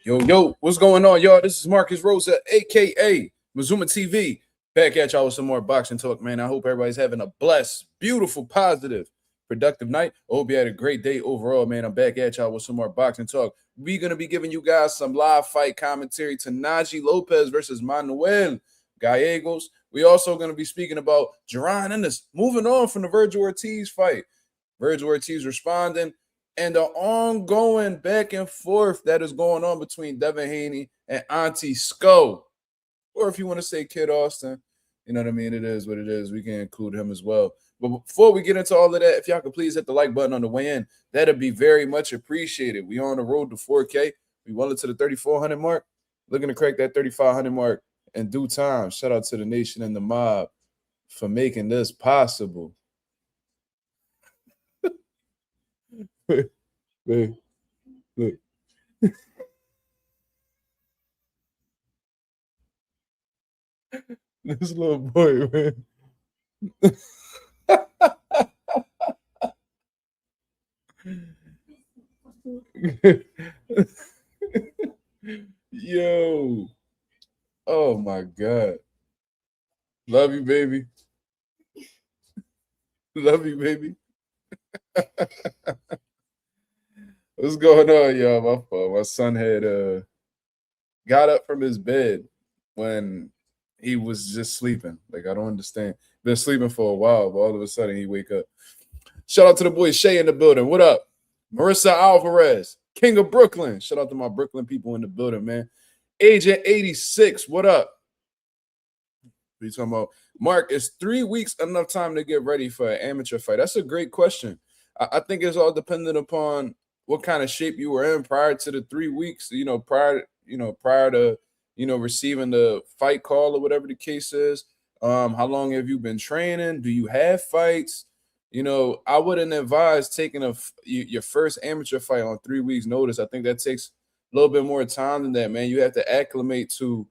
Yo, what's going on, y'all? This is Marcus Rosa, aka Mazuma TV. Back at y'all with some more boxing talk, man. I hope everybody's having a blessed, beautiful, positive, productive night. I hope you had a great day overall, man. I'm back at y'all with some more boxing talk. We're gonna be giving you guys some live fight commentary to Najee Lopez versus Manuel Gallegos. We also gonna be speaking about Jaron Ennis moving on from the Vergil Ortiz fight. Vergil Ortiz responding, and the ongoing back and forth that is going on between Devin Haney and Auntie Sco. Or if you want to say Kid Austin, you know what I mean? It is what it is. We can include him as well. But before we get into all of that, if y'all could please hit the like button on the way in, that'd be very much appreciated. We on the road to 4K. We well into the 3,400 mark. Looking to crack that 3,500 mark in due time. Shout out to the nation and the mob for making this possible. Wait, look. This little boy, man. Yo. Oh my God. Love you, baby. Love you, baby. What's going on, y'all? My fault. My son had got up from his bed when he was just sleeping. Like, I don't understand. Been sleeping for a while, but all of a sudden he wake up. Shout out to the boy Shay in the building. What up? Marissa Alvarez, King of Brooklyn. Shout out to my Brooklyn people in the building, man. Agent 86, what up? What are you talking about? Mark, is 3 weeks enough time to get ready for an amateur fight? That's a great question. I think it's all dependent upon what kind of shape you were in prior to the 3 weeks, prior to, receiving the fight call or whatever the case is. How long have you been training? Do you have fights? I wouldn't advise taking your first amateur fight on 3 weeks notice. I think that takes a little bit more time than that, man. You have to acclimate to,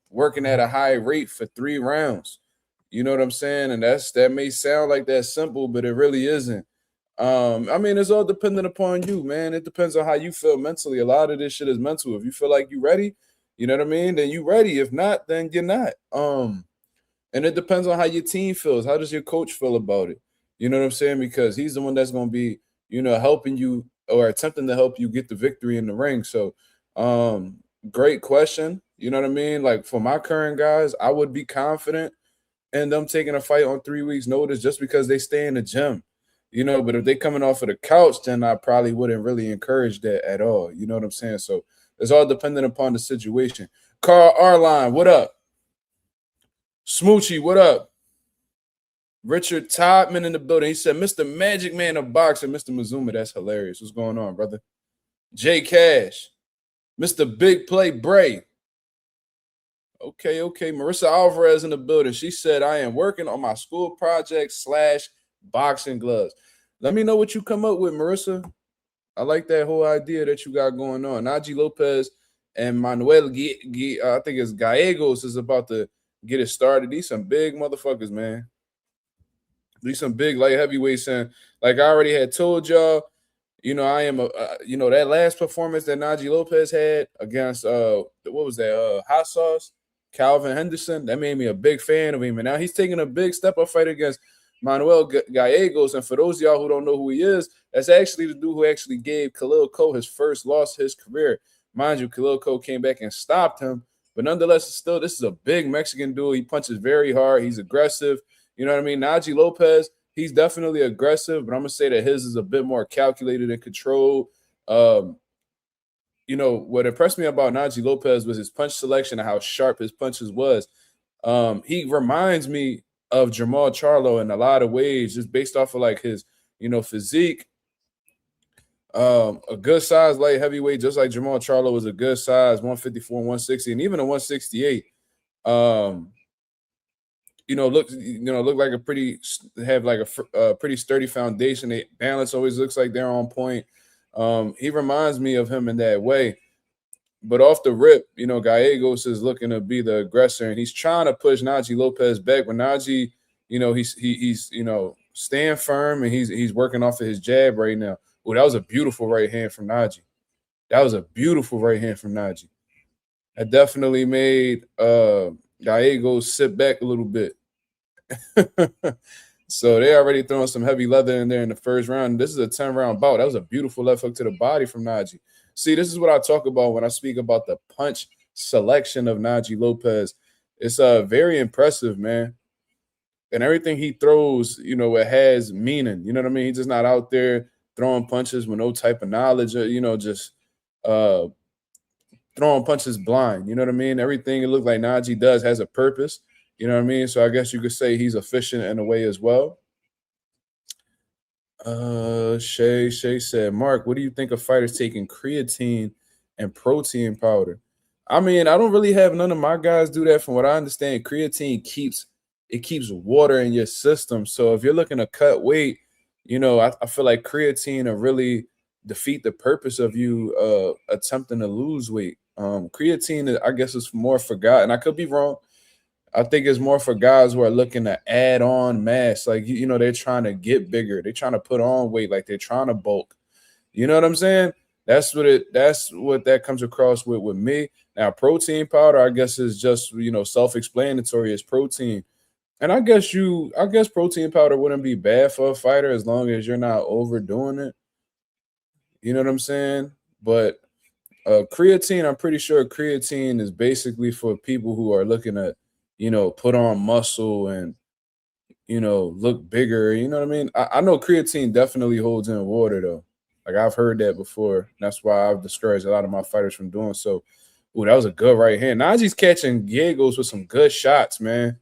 working at a high rate for 3 rounds. You know what I'm saying? And that may sound like that simple, but it really isn't. It's all dependent upon you, man. It depends on how you feel mentally. A lot of this shit is mental. If you feel like you're ready, you know what I mean, then you ready. If not, then you're not. And it depends on how your team feels. How does your coach feel about it? You know what I'm saying? Because he's the one that's going to be, helping you or attempting to help you get the victory in the ring. So, great question. You know what I mean? Like, for my current guys, I would be confident in them taking a fight on 3 weeks notice just because they stay in the gym. But if they coming off of the couch, then I probably wouldn't really encourage that at all. You know what I'm saying? So it's all dependent upon the situation. Carl Arline, what up? Smoochie, what up? Richard Todman in the building. He said, Mr. Magic Man of Boxing, Mr. Mazuma. That's hilarious. What's going on, brother? Jay Cash. Mr. Big Play Bray. Okay. Marissa Alvarez in the building. She said, I am working on my school project / boxing gloves. Let me know what you come up with, Marissa. I like that whole idea that you got going on. Najee Lopez and Manuel, I think it's Gallegos, is about to get it started. These some big motherfuckers, man. These some big light heavyweights. And like I already had told y'all, I am that last performance that Najee Lopez had against what was that? Hot Sauce, Calvin Henderson. That made me a big fan of him. And now he's taking a big step up fight against Manuel Gallegos. And for those of y'all who don't know who he is, that's actually the dude who actually gave Khalil Coe his first loss of his career. Mind you, Khalil Coe came back and stopped him. But nonetheless, this is a big Mexican dude. He punches very hard. He's aggressive. You know what I mean? Najee Lopez, he's definitely aggressive, but I'm going to say that his is a bit more calculated and controlled. What impressed me about Najee Lopez was his punch selection and how sharp his punches was. He reminds me of Jamal Charlo in a lot of ways, just based off of like his, physique. A good size light heavyweight, just like Jamal Charlo was a good size 154, 160, and even a 168. Look like a pretty sturdy foundation. They balance always looks like they're on point. He reminds me of him in that way. But off the rip, Gallegos is looking to be the aggressor, and he's trying to push Najee Lopez back. But Najee, he's staying firm, and he's working off of his jab right now. Oh, that was a beautiful right hand from Najee. That was a beautiful right hand from Najee. That definitely made Gallegos sit back a little bit. So they already throwing some heavy leather in there in the first round. This is a 10-round bout. That was a beautiful left hook to the body from Najee. See, this is what I talk about when I speak about the punch selection of Najee Lopez. It's very impressive, man. And everything he throws, it has meaning. You know what I mean? He's just not out there throwing punches with no type of knowledge, or, just uh, throwing punches blind. You know what I mean? Everything it looks like Najee does has a purpose. You know what I mean? So I guess you could say he's efficient in a way as well. Shay said, Mark, what do you think of fighters taking creatine and protein powder? I mean, I don't really have none of my guys do that. From what I understand, creatine keeps water in your system. So if you're looking to cut weight, I feel like creatine will really defeat the purpose of you attempting to lose weight. Creatine, I guess, is more for guys, and I could be wrong. I think it's more for guys who are looking to add on mass. Like, they're trying to get bigger. They're trying to put on weight. Like, they're trying to bulk. You know what I'm saying? That's what that comes across with me. Now, protein powder, I guess, is just, self-explanatory. It's protein. And I guess protein powder wouldn't be bad for a fighter as long as you're not overdoing it. You know what I'm saying? But creatine, I'm pretty sure creatine is basically for people who are looking at, put on muscle and, look bigger. You know what I mean? I know creatine definitely holds in water, though. Like, I've heard that before. That's why I've discouraged a lot of my fighters from doing so. Ooh, that was a good right hand. Najee's catching Gyos with some good shots, man.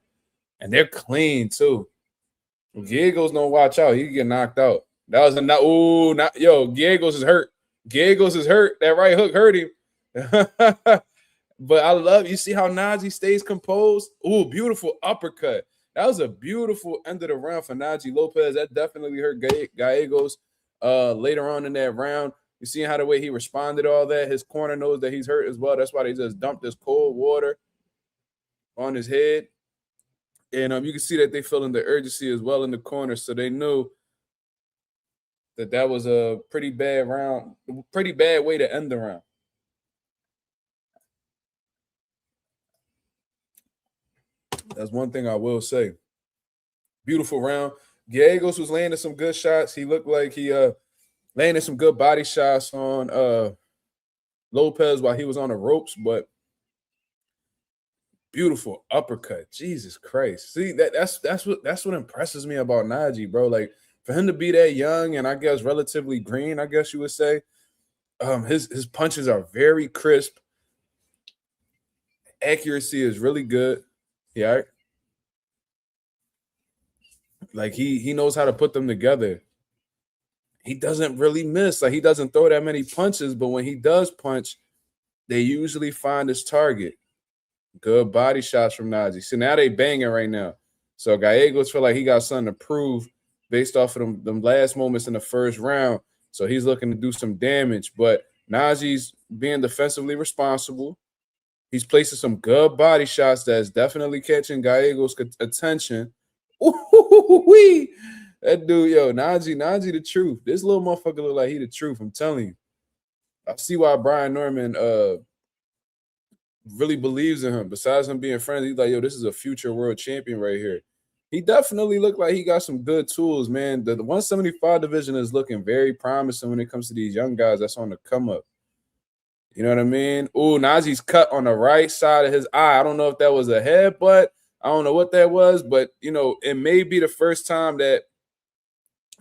And they're clean, too. Gyos don't watch out. He can get knocked out. That was Gyos is hurt. Gyos is hurt. That right hook hurt him. But I love, you see how Najee stays composed? Ooh, beautiful uppercut. That was a beautiful end of the round for Najee Lopez. That definitely hurt Gallegos later on in that round. You see how the way he responded to all that? His corner knows that he's hurt as well. That's why they just dumped this cold water on his head. And you can see that they feeling the urgency as well in the corner. So they knew that was a pretty bad round, pretty bad way to end the round. That's one thing I will say. Beautiful round. Gallegos was landing some good shots. He looked like he landed some good body shots on Lopez while he was on the ropes, but beautiful uppercut. Jesus Christ. See, that's what impresses me about Najee, bro. Like, for him to be that young and I guess relatively green, I guess you would say, his punches are very crisp. Accuracy is really good. Yeah. Like, he knows how to put them together. He doesn't really miss. Like, he doesn't throw that many punches, but when he does punch, they usually find his target. Good body shots from Najee. So now they banging right now. So Gallegos feel like he got something to prove based off of them last moments in the first round. So he's looking to do some damage. But Najee's being defensively responsible. He's placing some good body shots that's definitely catching Gallegos' attention. Ooh-wee. That dude, Najee the truth. This little motherfucker look like he the truth. I'm telling you. I see why Brian Norman really believes in him. Besides him being friends, he's like, this is a future world champion right here. He definitely looked like he got some good tools, man. The 175 division is looking very promising when it comes to these young guys that's on the come up. You know what I mean? Ooh, Najee's cut on the right side of his eye. I don't know if that was a headbutt. I don't know what that was, but, it may be the first time that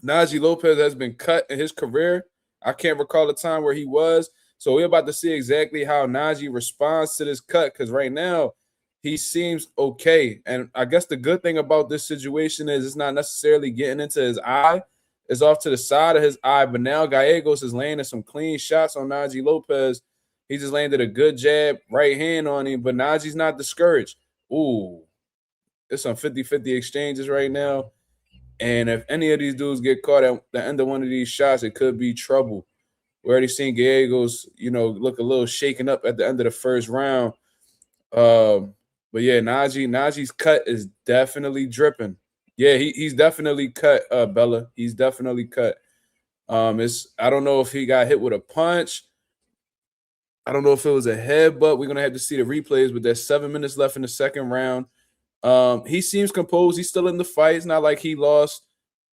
Najee Lopez has been cut in his career. I can't recall the time where he was. So we're about to see exactly how Najee responds to this cut, because right now he seems okay. And I guess the good thing about this situation is it's not necessarily getting into his eye. It's off to the side of his eye. But now Gallegos is landing some clean shots on Najee Lopez. He just landed a good jab, right hand on him. But Najee's not discouraged. Ooh, it's some 50-50 exchanges right now. And if any of these dudes get caught at the end of one of these shots, it could be trouble. We already seen Gallegos, look a little shaken up at the end of the first round. But yeah, Najee's cut is definitely dripping. Yeah, he's definitely cut, Bella. He's definitely cut. I don't know if he got hit with a punch I don't know if it was a headbutt. We're gonna have to see the replays, but there's 7 minutes left in the second round. He seems composed. He's still in the fight. It's not like he lost,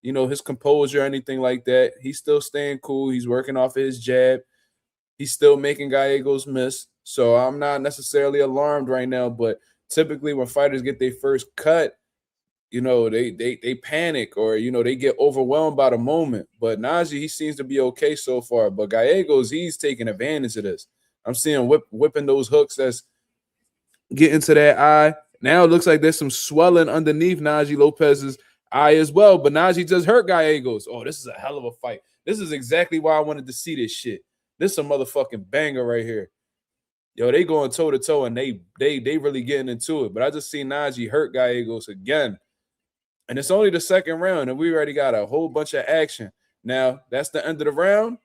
his composure or anything like that. He's still staying cool. He's working off of his jab. He's still making Gallegos miss. So I'm not necessarily alarmed right now. But typically when fighters get their first cut, they panic or they get overwhelmed by the moment. But Najee, he seems to be okay so far. But Gallegos, he's taking advantage of this. I'm seeing whipping those hooks that's getting to that eye. Now it looks like there's some swelling underneath Najee Lopez's eye as well. But Najee just hurt Gallegos. Oh, this is a hell of a fight. This is exactly why I wanted to see this shit. This is a motherfucking banger right here. Yo, they going toe to toe and they really getting into it. But I just seen Najee hurt Gallegos again. And it's only the second round, and we already got a whole bunch of action. Now, that's the end of the round.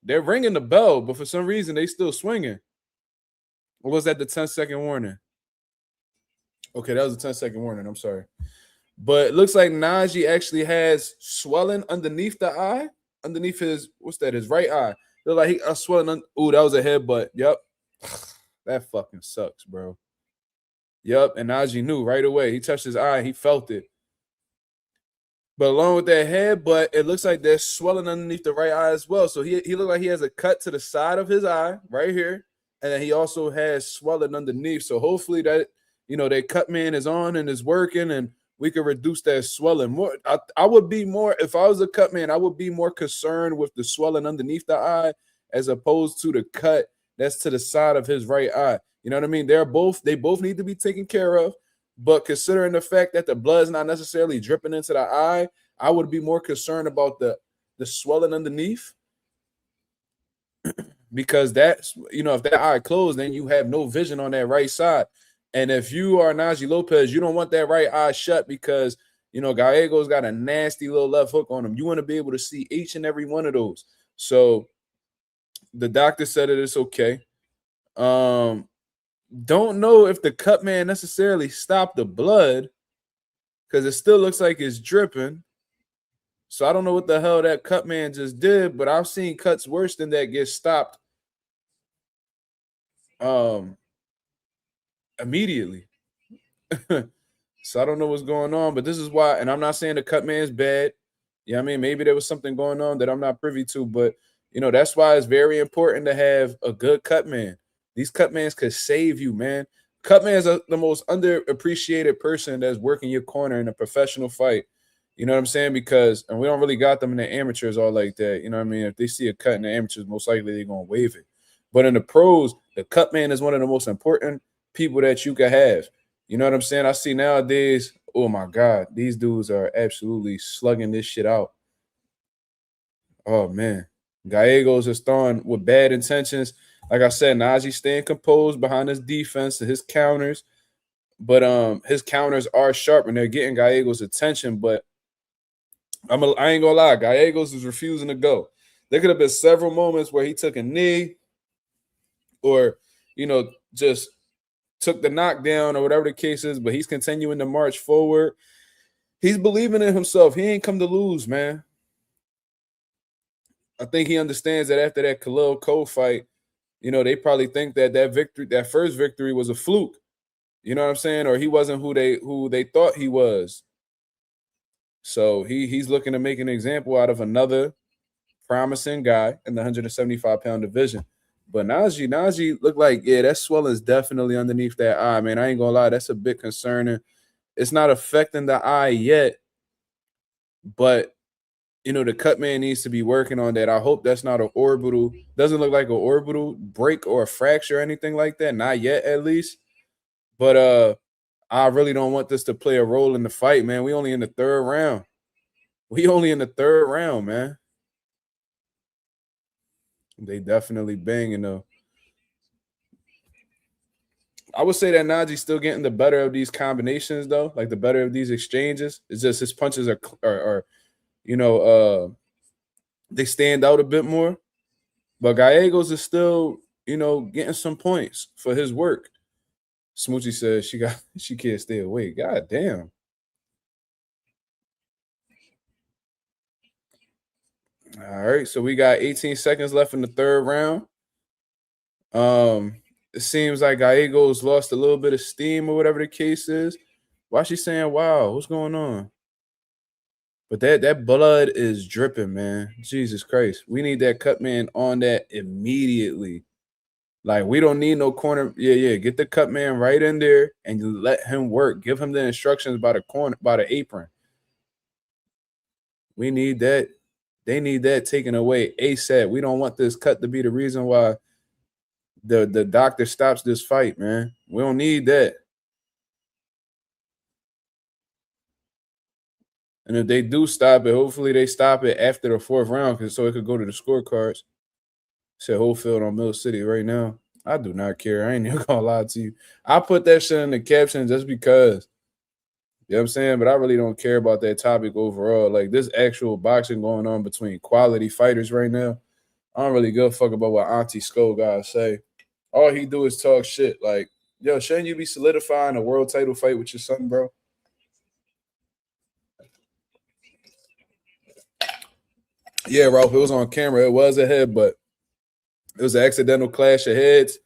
They're ringing the bell, but for some reason, they still swinging. Or was that the 10-second warning? Okay, that was a 10-second warning. I'm sorry. But it looks like Najee actually has swelling underneath the eye, underneath his, his right eye. Look like he swelling. Ooh, that was a headbutt. Yep. That fucking sucks, bro. Yep, and Najee knew right away. He touched his eye. He felt it. But along with that headbutt, it looks like there's swelling underneath the right eye as well. So he looked like he has a cut to the side of his eye right here. And then he also has swelling underneath. So hopefully that, that cut man is on and is working and we can reduce that swelling. More, I would be more, if I was a cut man, I would be more concerned with the swelling underneath the eye as opposed to the cut that's to the side of his right eye. You know what I mean? They both need to be taken care of. But considering the fact that the blood is not necessarily dripping into the eye, I would be more concerned about the swelling underneath. Because that's, if that eye closed, then you have no vision on that right side. And if you are Najee Lopez, you don't want that right eye shut because, Gallegos got a nasty little left hook on him. You want to be able to see each and every one of those. So the doctor said that it's okay. Don't know if the cut man necessarily stopped the blood because it still looks like it's dripping. So I don't know what the hell that cut man just did, but I've seen cuts worse than that get stopped immediately. So I don't know what's going on, but this is why, and I'm not saying the cut man's bad. Yeah, I mean, maybe there was something going on that I'm not privy to, but that's why it's very important to have a good cut man. These cut mans could save you, man. Cut man's the most underappreciated person that's working your corner in a professional fight. You know what I'm saying? Because, and we don't really got them in the amateurs all like that. You know what I mean? If they see a cut in the amateurs, most likely they're going to waive it. But in the pros, the cut man is one of the most important people that you can have. You know what I'm saying? I see nowadays, oh my God, these dudes are absolutely slugging this shit out. Oh, man. Gallegos is throwing with bad intentions. Like I said, Najee staying composed behind his defense and his counters. But his counters are sharp and they're getting Gallegos' attention. But I ain't gonna lie, Gallegos is refusing to go. There could have been several moments where he took a knee or, just took the knockdown or whatever the case is, but he's continuing to march forward. He's believing in himself. He ain't come to lose, man. I think he understands that after that Khalil Cole fight, they probably think that first victory was a fluke. You know what I'm saying? Or he wasn't who they thought he was. So he's looking to make an example out of another promising guy in the 175-pound division. But Najee looked like, yeah, that swelling is definitely underneath that eye, man. I ain't gonna lie, that's a bit concerning. It's not affecting the eye yet, but the cut man needs to be working on that. I hope that's not doesn't look like an orbital break or a fracture or anything like that. Not yet, at least. But I really don't want this to play a role in the fight, man. We only in the third round. Man. They definitely banging though. I would say that Najee's still getting the better of these combinations though, like the better of these exchanges. It's just his punches are they stand out a bit more. But Gallegos is still, getting some points for his work. Smoochie says she can't stay awake. God damn. All right, so we got 18 seconds left in the third round. It seems like Gallegos lost a little bit of steam or whatever the case is. Why is she saying wow? What's going on? But that blood is dripping, man. Jesus Christ. We need that cut man on that immediately. Like, we don't need no corner. Yeah, yeah. Get the cut man right in there and let him work. Give him the instructions by the corner, by the apron. We need that. They need that taken away ASAP. We don't want this cut to be the reason why the doctor stops this fight, man. We don't need that. And if they do stop it, hopefully they stop it after the 4th round, so it could go to the scorecards. Said Schofield on Mill City right now. I do not care. I ain't even gonna lie to you. I put that shit in the caption just because. You know what I'm saying? But I really don't care about that topic overall. Like, this actual boxing going on between quality fighters right now. I don't really give a fuck about what Auntie Skull guys say. All he do is talk shit. Like, yo, shouldn't you be solidifying a world title fight with your son, bro? Yeah, Ralph, it was on camera. It was a head, but it was an accidental clash of heads.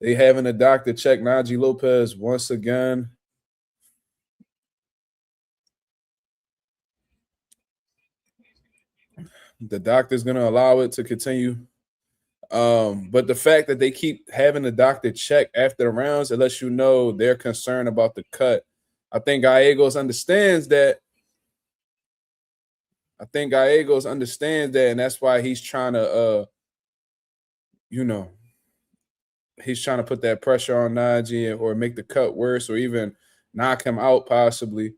They having a doctor check Najee Lopez once again. The doctor's going to allow it to continue. But the fact that they keep having the doctor check after the rounds, it lets you know they're concerned about the cut. I think Gallegos understands that. And that's why he's trying to, he's trying to put that pressure on Najee or make the cut worse or even knock him out possibly. You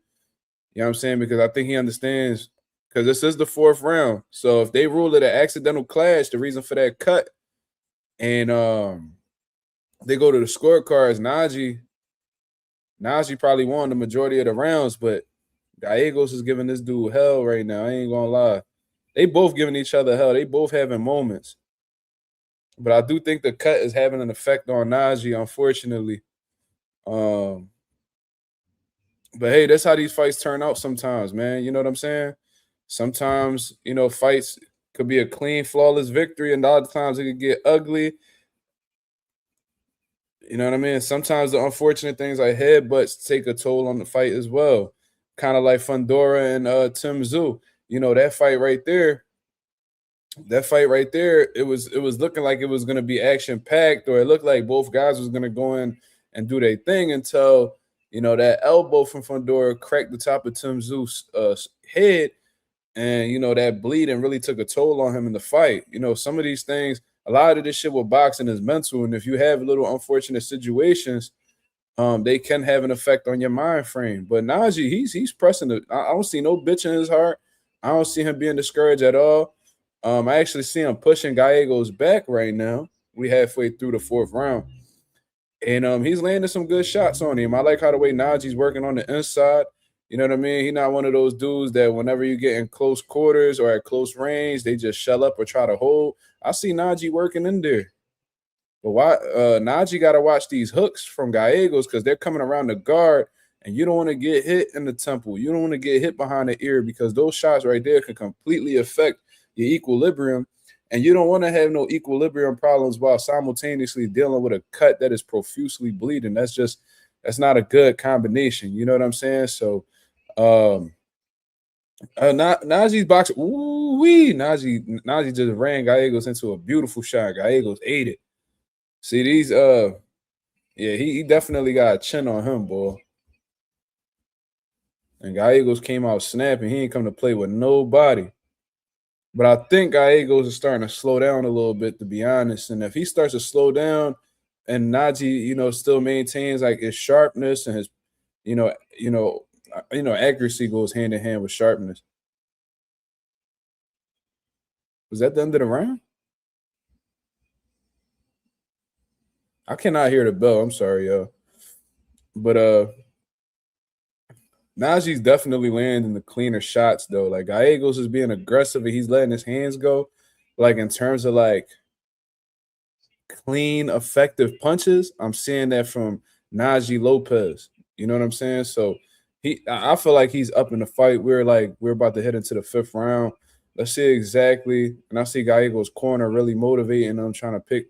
know what I'm saying? Because I think he understands, because this is the 4th round. So if they rule it an accidental clash, the reason for that cut, and they go to the scorecards, Najee probably won the majority of the rounds, but Gallegos is giving this dude hell right now. I ain't gonna lie. They both giving each other hell. They both having moments. But I do think the cut is having an effect on Najee, unfortunately. But hey, that's how these fights turn out sometimes, man. You know what I'm saying? Sometimes, fights could be a clean, flawless victory, and a lot of times it could get ugly. You know what I mean? Sometimes the unfortunate things like headbutts take a toll on the fight as well. Kind of like Fundora and Tim Tszyu. That fight right there, it was looking like it was going to be action packed, or it looked like both guys was going to go in and do their thing until that elbow from Fundora cracked the top of Tim Tszyu's head, and that bleeding really took a toll on him in the fight. Some of these things, a lot of this shit with boxing is mental, and if you have little unfortunate situations, they can have an effect on your mind frame. But Najee, he's pressing it. I don't see no bitch in his heart. I don't see him being discouraged at all. I actually see him pushing Gallegos back right now. We halfway through the 4th round. And he's landing some good shots on him. I like how the way Najee's working on the inside. You know what I mean? He's not one of those dudes that whenever you get in close quarters or at close range, they just shell up or try to hold. I see Najee working in there. But why Najee got to watch these hooks from Gallegos, because they're coming around the guard, and you don't want to get hit in the temple. You don't want to get hit behind the ear, because those shots right there can completely affect your equilibrium. And you don't want to have no equilibrium problems while simultaneously dealing with a cut that is profusely bleeding. That's not a good combination. You know what I'm saying? So Najee's boxing. Ooh-wee. Najee just ran Gallegos into a beautiful shot. Gallegos ate it. See these yeah, he definitely got a chin on him, boy. And Gallegos came out snapping. He ain't come to play with nobody. But I think Gallegos is starting to slow down a little bit, to be honest. And if he starts to slow down and Najee, still maintains like his sharpness and his, accuracy goes hand in hand with sharpness. Was that the end of the round? I cannot hear the bell. I'm sorry, yo. But Najee's definitely landing the cleaner shots though. Like, Gallegos is being aggressive and he's letting his hands go. Like, in terms of like clean, effective punches, I'm seeing that from Najee Lopez. You know what I'm saying? So I feel like he's up in the fight. We're about to head into the 5th round. Let's see exactly. And I see Gallegos' corner really motivating them, trying to pick,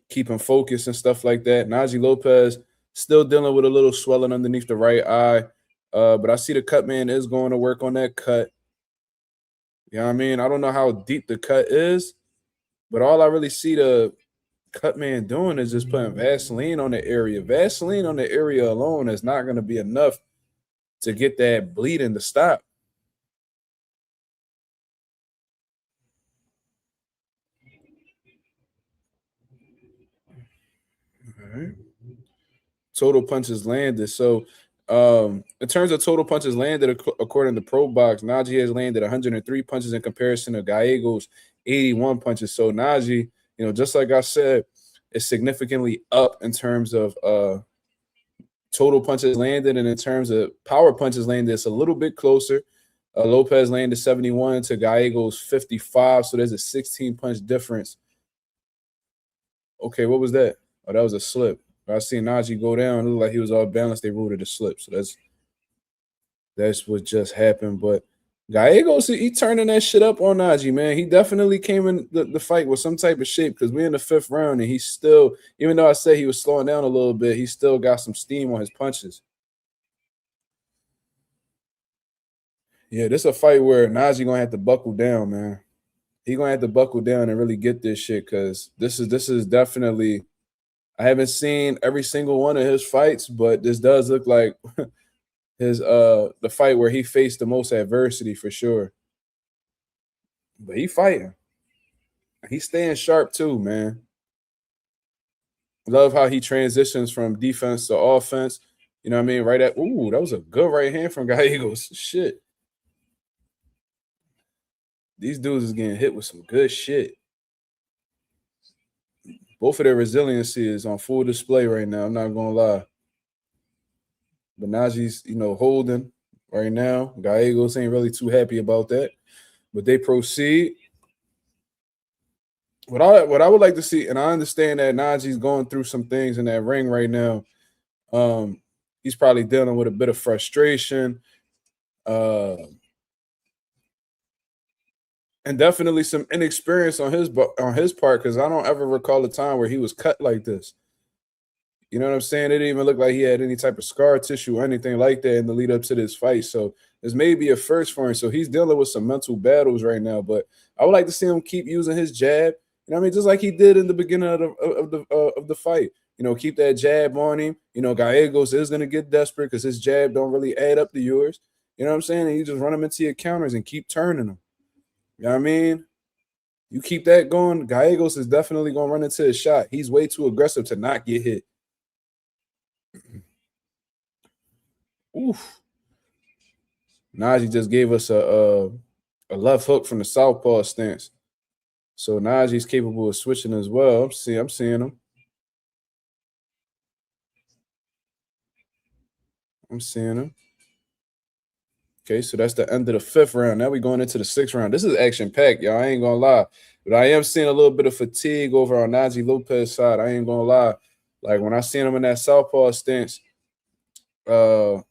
keep him focused and stuff like that. Najee Lopez still dealing with a little swelling underneath the right eye. But I see the cut man is going to work on that cut. You know what I mean? I don't know how deep the cut is, but all I really see the cut man doing is just putting Vaseline on the area. Vaseline on the area alone is not going to be enough to get that bleeding to stop. All right. Total punches landed. So, in terms of total punches landed, according to Pro Box, Najee has landed 103 punches in comparison to Gallegos' 81 punches. So Najee, just like I said, is significantly up in terms of total punches landed, and in terms of power punches landed, it's a little bit closer. Lopez landed 71 to Gallegos 55, so there's a 16 punch difference. Okay, what was that? Oh, that was a slip. I seen Najee go down. It looked like he was all balanced. They ruled it a slip. So that's what just happened. But Gallegos, he turning that shit up on Najee, man. He definitely came in the fight with some type of shape because we're in the 5th round, and he's still, even though I said he was slowing down a little bit, he still got some steam on his punches. Yeah, this is a fight where Najee gonna have to buckle down, man. He gonna have to buckle down and really get this shit because this is definitely. I haven't seen every single one of his fights, but this does look like his the fight where he faced the most adversity for sure. But he fighting. He's staying sharp too, man. Love how he transitions from defense to offense. You know what I mean? Right at that was a good right hand from Gallegos. Shit. These dudes is getting hit with some good shit. Both of their resiliency is on full display right now. I'm not gonna lie. But Najee's, holding right now. Gallegos ain't really too happy about that. But they proceed. What I would like to see, and I understand that Najee's going through some things in that ring right now. He's probably dealing with a bit of frustration. And definitely some inexperience on his part, because I don't ever recall a time where he was cut like this. You know what I'm saying? It didn't even look like he had any type of scar tissue or anything like that in the lead up to this fight. So this may be a first for him. So he's dealing with some mental battles right now. But I would like to see him keep using his jab. You know what I mean? Just like he did in the beginning of the fight. Keep that jab on him. Gallegos is gonna get desperate because his jab don't really add up to yours. You know what I'm saying? And you just run him into your counters and keep turning them. You know what I mean? You keep that going, Gallegos is definitely going to run into a shot. He's way too aggressive to not get hit. Oof. Najee just gave us a left hook from the southpaw stance. So Najee's capable of switching as well. I'm seeing him. I'm seeing him. Okay, so that's the end of the 5th round. Now we're going into the 6th round. This is action-packed, y'all. I ain't going to lie. But I am seeing a little bit of fatigue over on Najee Lopez's side. I ain't going to lie. Like, when I seen him in that southpaw stance, I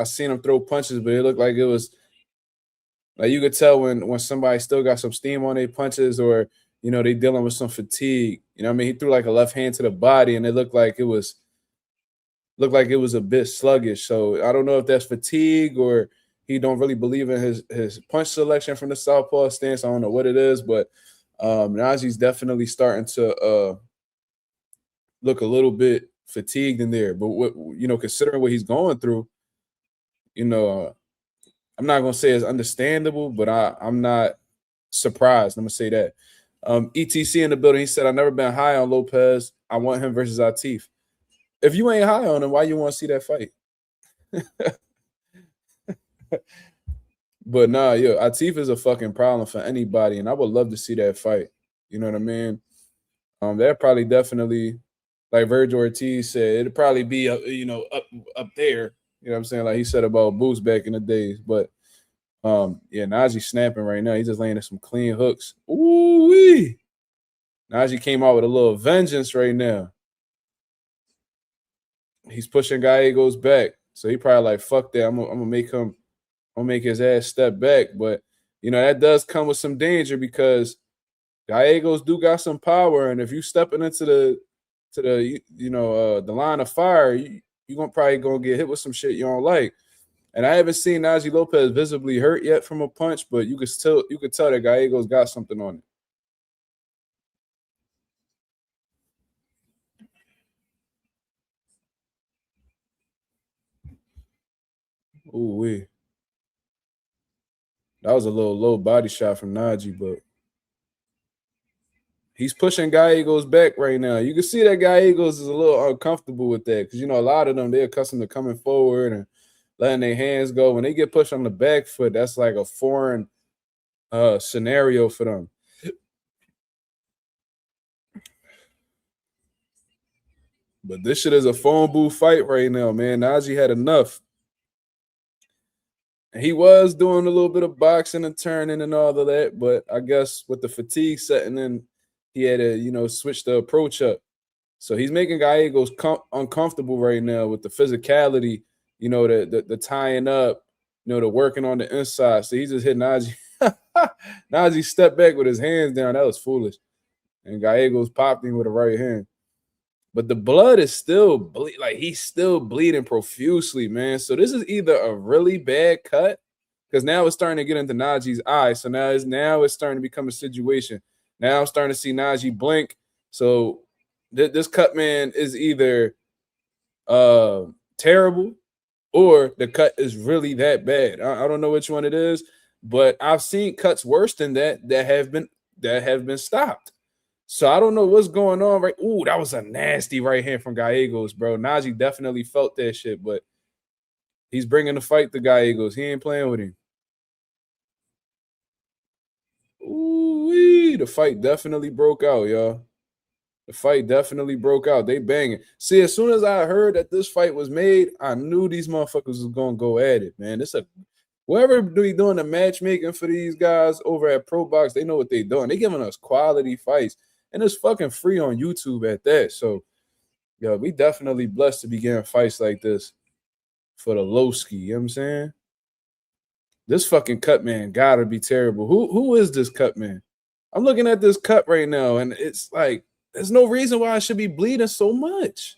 seen him throw punches, but it looked like it was like you could tell when somebody still got some steam on their punches, or they dealing with some fatigue. You know what I mean? He threw like a left hand to the body, and it looked like it was a bit sluggish. So I don't know if that's fatigue or he don't really believe in his punch selection from the southpaw stance. I don't know what it is, but Najee's definitely starting to look a little bit fatigued in there. But considering what he's going through, I'm not gonna say it's understandable, but I'm not surprised. I'm gonna say that. ETC in the building. He said, "I've never been high on Lopez. I want him versus Atif." If you ain't high on him, why you want to see that fight? But nah, Atif is a fucking problem for anybody, and I would love to see that fight. You know what I mean? That probably definitely, like Vergil Ortiz said, it'd probably be up there. You know what I'm saying? Like he said about Boots back in the days. But Najee's snapping right now. He's just landing some clean hooks. Ooh wee. Najee came out with a little vengeance right now. He's pushing Gallegos back. So he probably like, fuck that. I'm gonna make his ass step back. But that does come with some danger because Gallegos do got some power, and if you stepping into the line of fire, you're gonna get hit with some shit you don't like. And I haven't seen Najee Lopez visibly hurt yet from a punch, but you could tell that Gallegos got something on it. Ooh wee. That was a little low body shot from Najee, but he's pushing Gallegos back right now. You can see that Gallegos is a little uncomfortable with that because a lot of them, they're accustomed to coming forward and letting their hands go. When they get pushed on the back foot, that's like a foreign scenario for them. But this shit is a phone booth fight right now, man. Najee had enough. And he was doing a little bit of boxing and turning and all of that, but I guess with the fatigue setting in, he had to, switch the approach up. So he's making Gallegos uncomfortable right now with the physicality, the tying up, the working on the inside. So he just hit Najee. Najee stepped back with his hands down. That was foolish. And Gallegos popped him with a right hand. But the blood is still he's still bleeding profusely, man. So this is either a really bad cut, because now it's starting to get into Najee's eye. So now it's starting to become a situation. Now I'm starting to see Najee blink. So this cut, man, is either terrible or the cut is really that bad. I don't know which one it is, but I've seen cuts worse than that have been stopped. So I don't know what's going on, right? Ooh, that was a nasty right hand from Gallegos, bro. Najee definitely felt that shit, but he's bringing the fight to Gallegos. He ain't playing with him. Ooh, the fight definitely broke out, y'all. The fight definitely broke out. They banging. See, as soon as I heard that this fight was made, I knew these motherfuckers was gonna go at it, man. Whoever be doing the matchmaking for these guys over at Pro Box, they know what they doing. They giving us quality fights. And it's fucking free on YouTube at that. So, we definitely blessed to be getting fights like this for the low-ski. You know what I'm saying? This fucking cut man gotta be terrible. Who is this cut man? I'm looking at this cut right now, and it's like, there's no reason why I should be bleeding so much.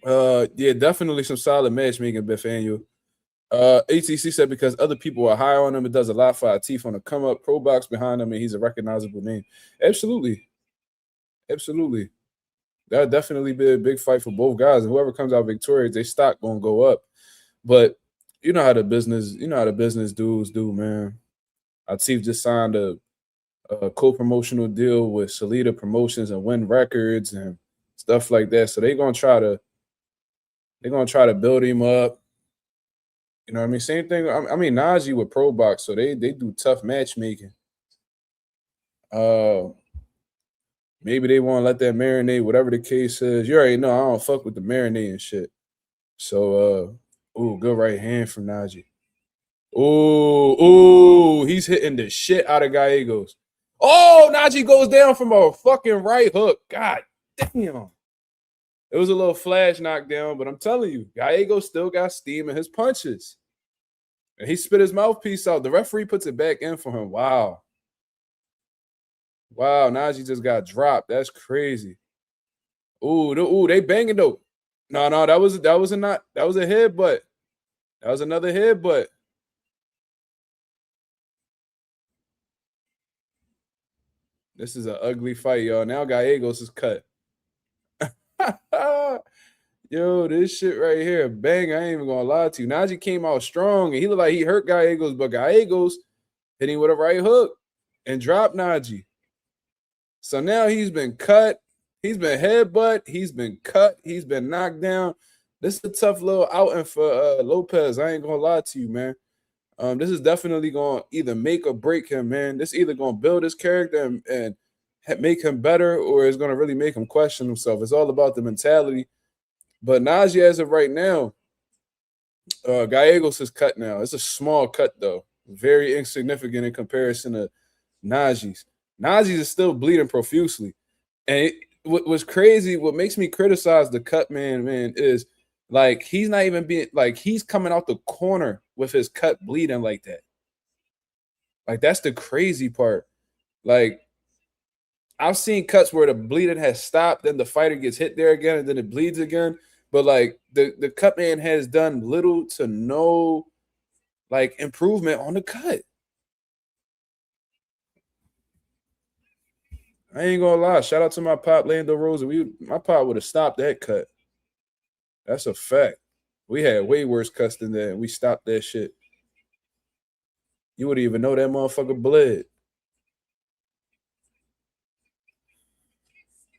Yeah, definitely some solid matchmaking, Bethaniel. ATC said because other people are high on him, it does a lot for our teeth on the come up. Pro Box behind him, and he's a recognizable name. Absolutely. That'll definitely be a big fight for both guys. And whoever comes out victorious, their stock gonna go up. But you know how the business dudes do, man. Our Teeth just signed a co-promotional deal with Salida Promotions and Win Records and stuff like that. So they're gonna try to build him up. You know what I mean? Same thing. I mean, Najee with Pro Box, so they do tough matchmaking. Maybe they want to let that marinate, whatever the case is. You already know I don't fuck with the marinate and shit. So, good right hand from Najee. He's hitting the shit out of Gallegos. Oh, Najee goes down from a fucking right hook. God damn. It was a little flash knockdown, but I'm telling you, Gallegos still got steam in his punches. And he spit his mouthpiece out. The referee puts it back in for him. Wow, Najee just got dropped. That's crazy. They banging though. No, that was a headbutt. That was another headbutt. This is an ugly fight, y'all. Now Gallegos is cut. Yo, this shit right here, bang! I ain't even gonna lie to you. Najee came out strong, and he looked like he hurt Gallegos, but Gallegos hit him with a right hook and dropped Najee. So now he's been cut, he's been headbutt, he's been cut, he's been knocked down. This is a tough little outing for Lopez. I ain't gonna lie to you, man. This is definitely gonna either make or break him, man. This either gonna build his character and make him better, or it's gonna really make him question himself. It's all about the mentality. But Najee, as of right now, Gallegos is cut now. It's a small cut, though. Very insignificant in comparison to Najee's. Najee's is still bleeding profusely. And what's crazy, what makes me criticize the cut man, is like he's not even being like he's coming out the corner with his cut bleeding like that. Like, that's the crazy part. Like, I've seen cuts where the bleeding has stopped, then the fighter gets hit there again, and then it bleeds again. But like the cut man has done little to no like improvement on the cut. I ain't gonna lie. Shout out to my pop Lando Rosa. My pop would have stopped that cut. That's a fact. We had way worse cuts than that, and we stopped that shit. You wouldn't even know that motherfucker bled.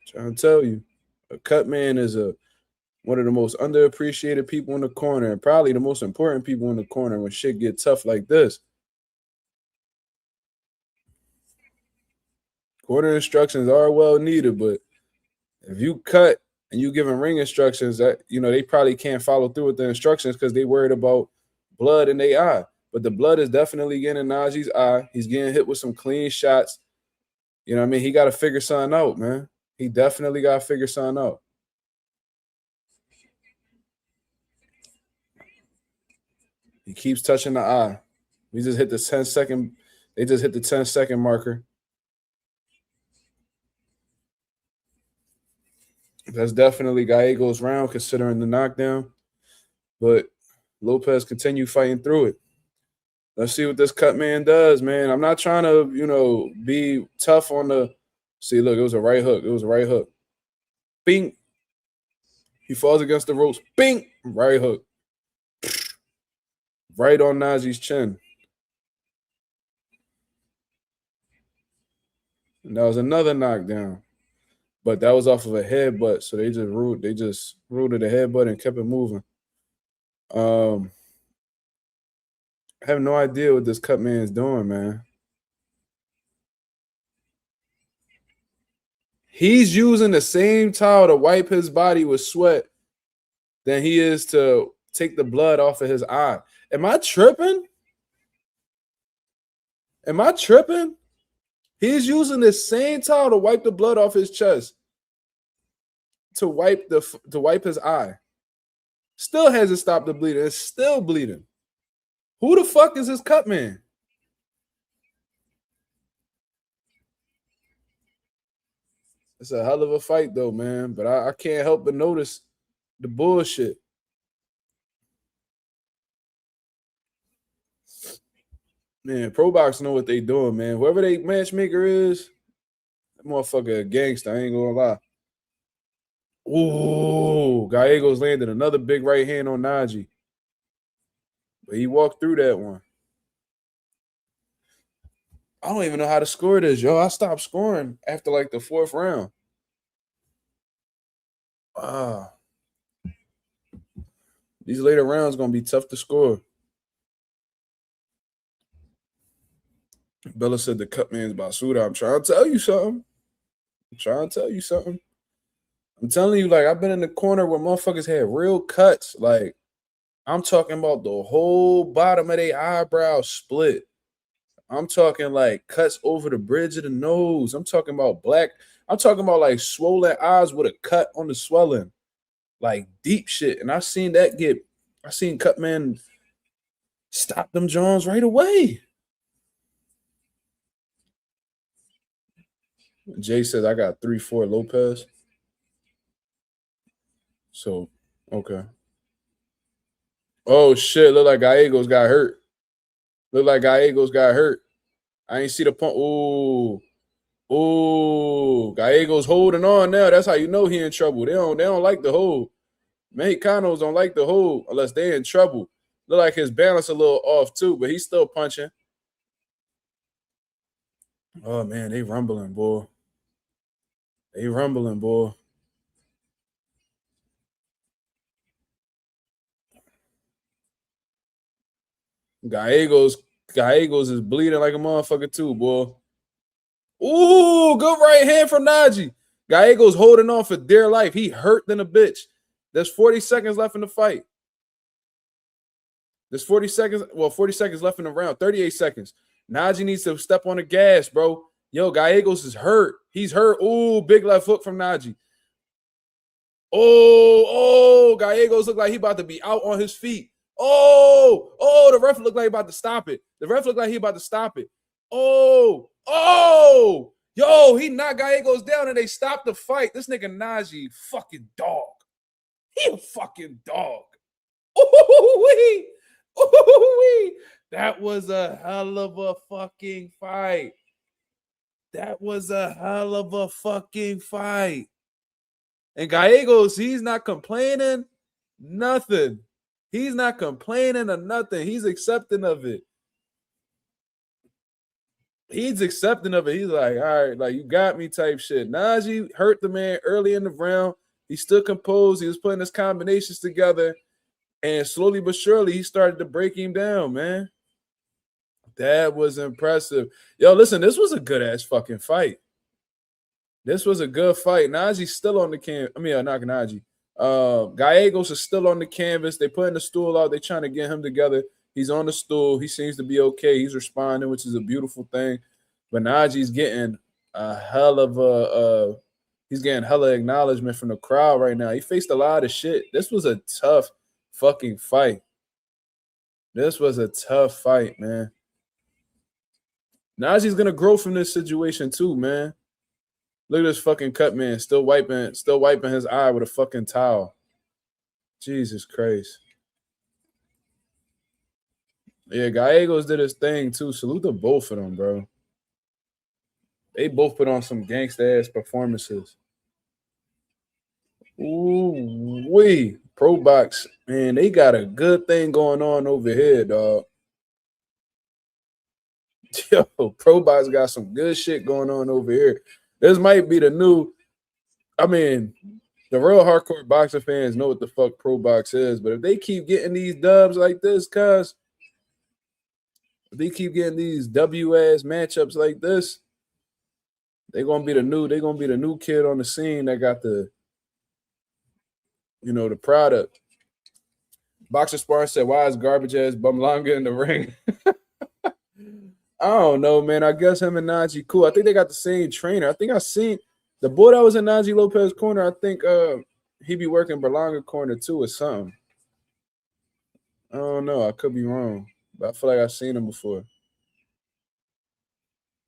Trying to tell you, a cut man is one of the most underappreciated people in the corner, and probably the most important people in the corner when shit get tough like this. Corner instructions are well needed, but if you cut and you giving ring instructions, that they probably can't follow through with the instructions because they worried about blood in their eye. But the blood is definitely getting in Najee's eye. He's getting hit with some clean shots. You know what I mean? He got to figure something out, man. He definitely got to figure something out. He keeps touching the eye. We just hit the 10-second. They just hit the 10-second marker. That's definitely Gallego's round considering the knockdown. But Lopez continued fighting through it. Let's see what this cut man does, man. I'm not trying to, be tough on the – see, look, it was a right hook. It was a right hook. Bing. He falls against the ropes. Bing. Right hook. Right on Najee's chin. And that was another knockdown. But that was off of a headbutt, so they just rooted a headbutt and kept it moving. I have no idea what this cut man is doing, man. He's using the same towel to wipe his body with sweat than he is to take the blood off of his eye. Am I tripping? Am I tripping? He's using the same towel to wipe the blood off his chest to wipe his eye. Still hasn't stopped the bleeding. It's still bleeding. Who the fuck is this cut man? It's a hell of a fight, though, man. But I can't help but notice the bullshit. Man, Pro Box know what they doing, man. Whoever they matchmaker is, that motherfucker a gangster. I ain't gonna lie. Ooh, Gallegos landed another big right hand on Najee. But he walked through that one. I don't even know how to score this, yo. I stopped scoring after like the fourth round. These later rounds going to be tough to score. Bella said the cut man's Basuda. I'm trying to tell you something. I'm telling you, like, I've been in the corner where motherfuckers had real cuts. Like, I'm talking about the whole bottom of their eyebrow split. I'm talking like cuts over the bridge of the nose. I'm talking about like swollen eyes with a cut on the swelling. Like deep shit. And I seen cut man stop them Jones right away. Jay says I got 3-4 Lopez. So, okay. Oh, shit. Look like Gallegos got hurt. I ain't see the point. Ooh. Gallegos holding on now. That's how you know he in trouble. They don't like the hold. Mexicanos don't like the hold unless they in trouble. Look like his balance a little off too, but he's still punching. Oh, man, they rumbling, boy. Gallegos is bleeding like a motherfucker too, boy. Ooh, good right hand from Najee. Gallegos holding on for dear life. He hurt than a bitch. There's 40 seconds left in the fight. There's 40 seconds left in the round. 38 seconds. Najee needs to step on the gas, bro. Yo, Gallegos is hurt. He's hurt. Ooh, big left hook from Najee. Oh, Gallegos look like he about to be out on his feet. Oh, the ref looked like he about to stop it. The ref looked like he about to stop it. Oh, yo, he knocked Gallegos down and they stopped the fight. This nigga Najee, fucking dog. He a fucking dog. Ooh-wee. Ooh-wee. That was a hell of a fucking fight. That was a hell of a fucking fight. And Gallegos, he's not complaining. Nothing. He's not complaining or nothing. He's accepting of it. He's accepting of it. He's like, all right, like you got me type shit. Najee hurt the man early in the round. He stood composed. He was putting his combinations together. And slowly but surely, he started to break him down, man. That was impressive. Yo, listen, this was a good-ass fucking fight. This was a good fight. Najee's still on the canvas. I mean, not Najee. Gallegos is still on the canvas. They putting the stool out. They're trying to get him together. He's on the stool. He seems to be okay. He's responding, which is a beautiful thing. But Najee's getting a hell of a he's getting hella acknowledgement from the crowd right now. He faced a lot of shit. This was a tough fucking fight. This was a tough fight, man. Najee's gonna grow from this situation too, man. Look at this fucking cut, man. Still wiping his eye with a fucking towel. Jesus Christ. Yeah, Gallegos did his thing too. Salute to both of them, bro. They both put on some gangsta-ass performances. Ooh, wee. Pro Box, man, they got a good thing going on over here, dog. Yo, Pro Box got some good shit going on over here. This might be the new, I mean, the real hardcore boxing fans know what the fuck Pro Box is, but if they keep getting these dubs like this, cuz, if they keep getting these W-ass matchups like this, they're gonna be the new kid on the scene that got the, the product. Boxer Spar said, why is garbage ass Bumlanga in the ring? I don't know, man. I guess him and Najee cool. I think they got the same trainer. I think I seen the boy that was in Najee Lopez corner. I think he be working Berlanga corner too or something. I don't know. I could be wrong, but I feel like I've seen him before.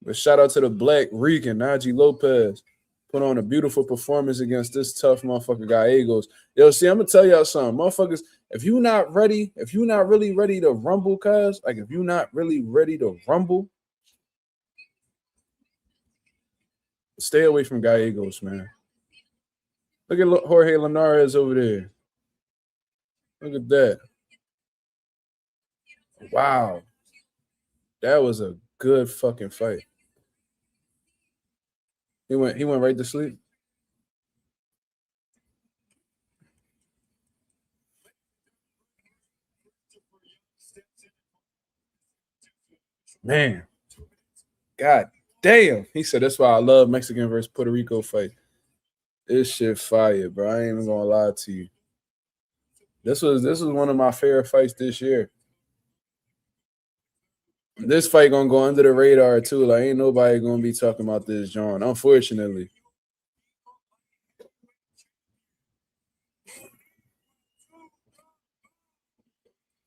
But shout out to the Black Rican Najee Lopez. Put on a beautiful performance against this tough motherfucker Gallegos. Yo, see, I'm gonna tell y'all something, motherfuckers. If you're not really ready to rumble, cuz, like if you're not really ready to rumble, stay away from Gallegos, man. Look at Jorge Linares over there. Look at that. Wow. That was a good fucking fight. He went right to sleep. Man. God damn. He said that's why I love Mexican versus Puerto Rico fight. This shit fire, bro. I ain't even gonna lie to you. This was one of my favorite fights this year. This fight gonna go under the radar too. Like ain't nobody gonna be talking about this, John. Unfortunately.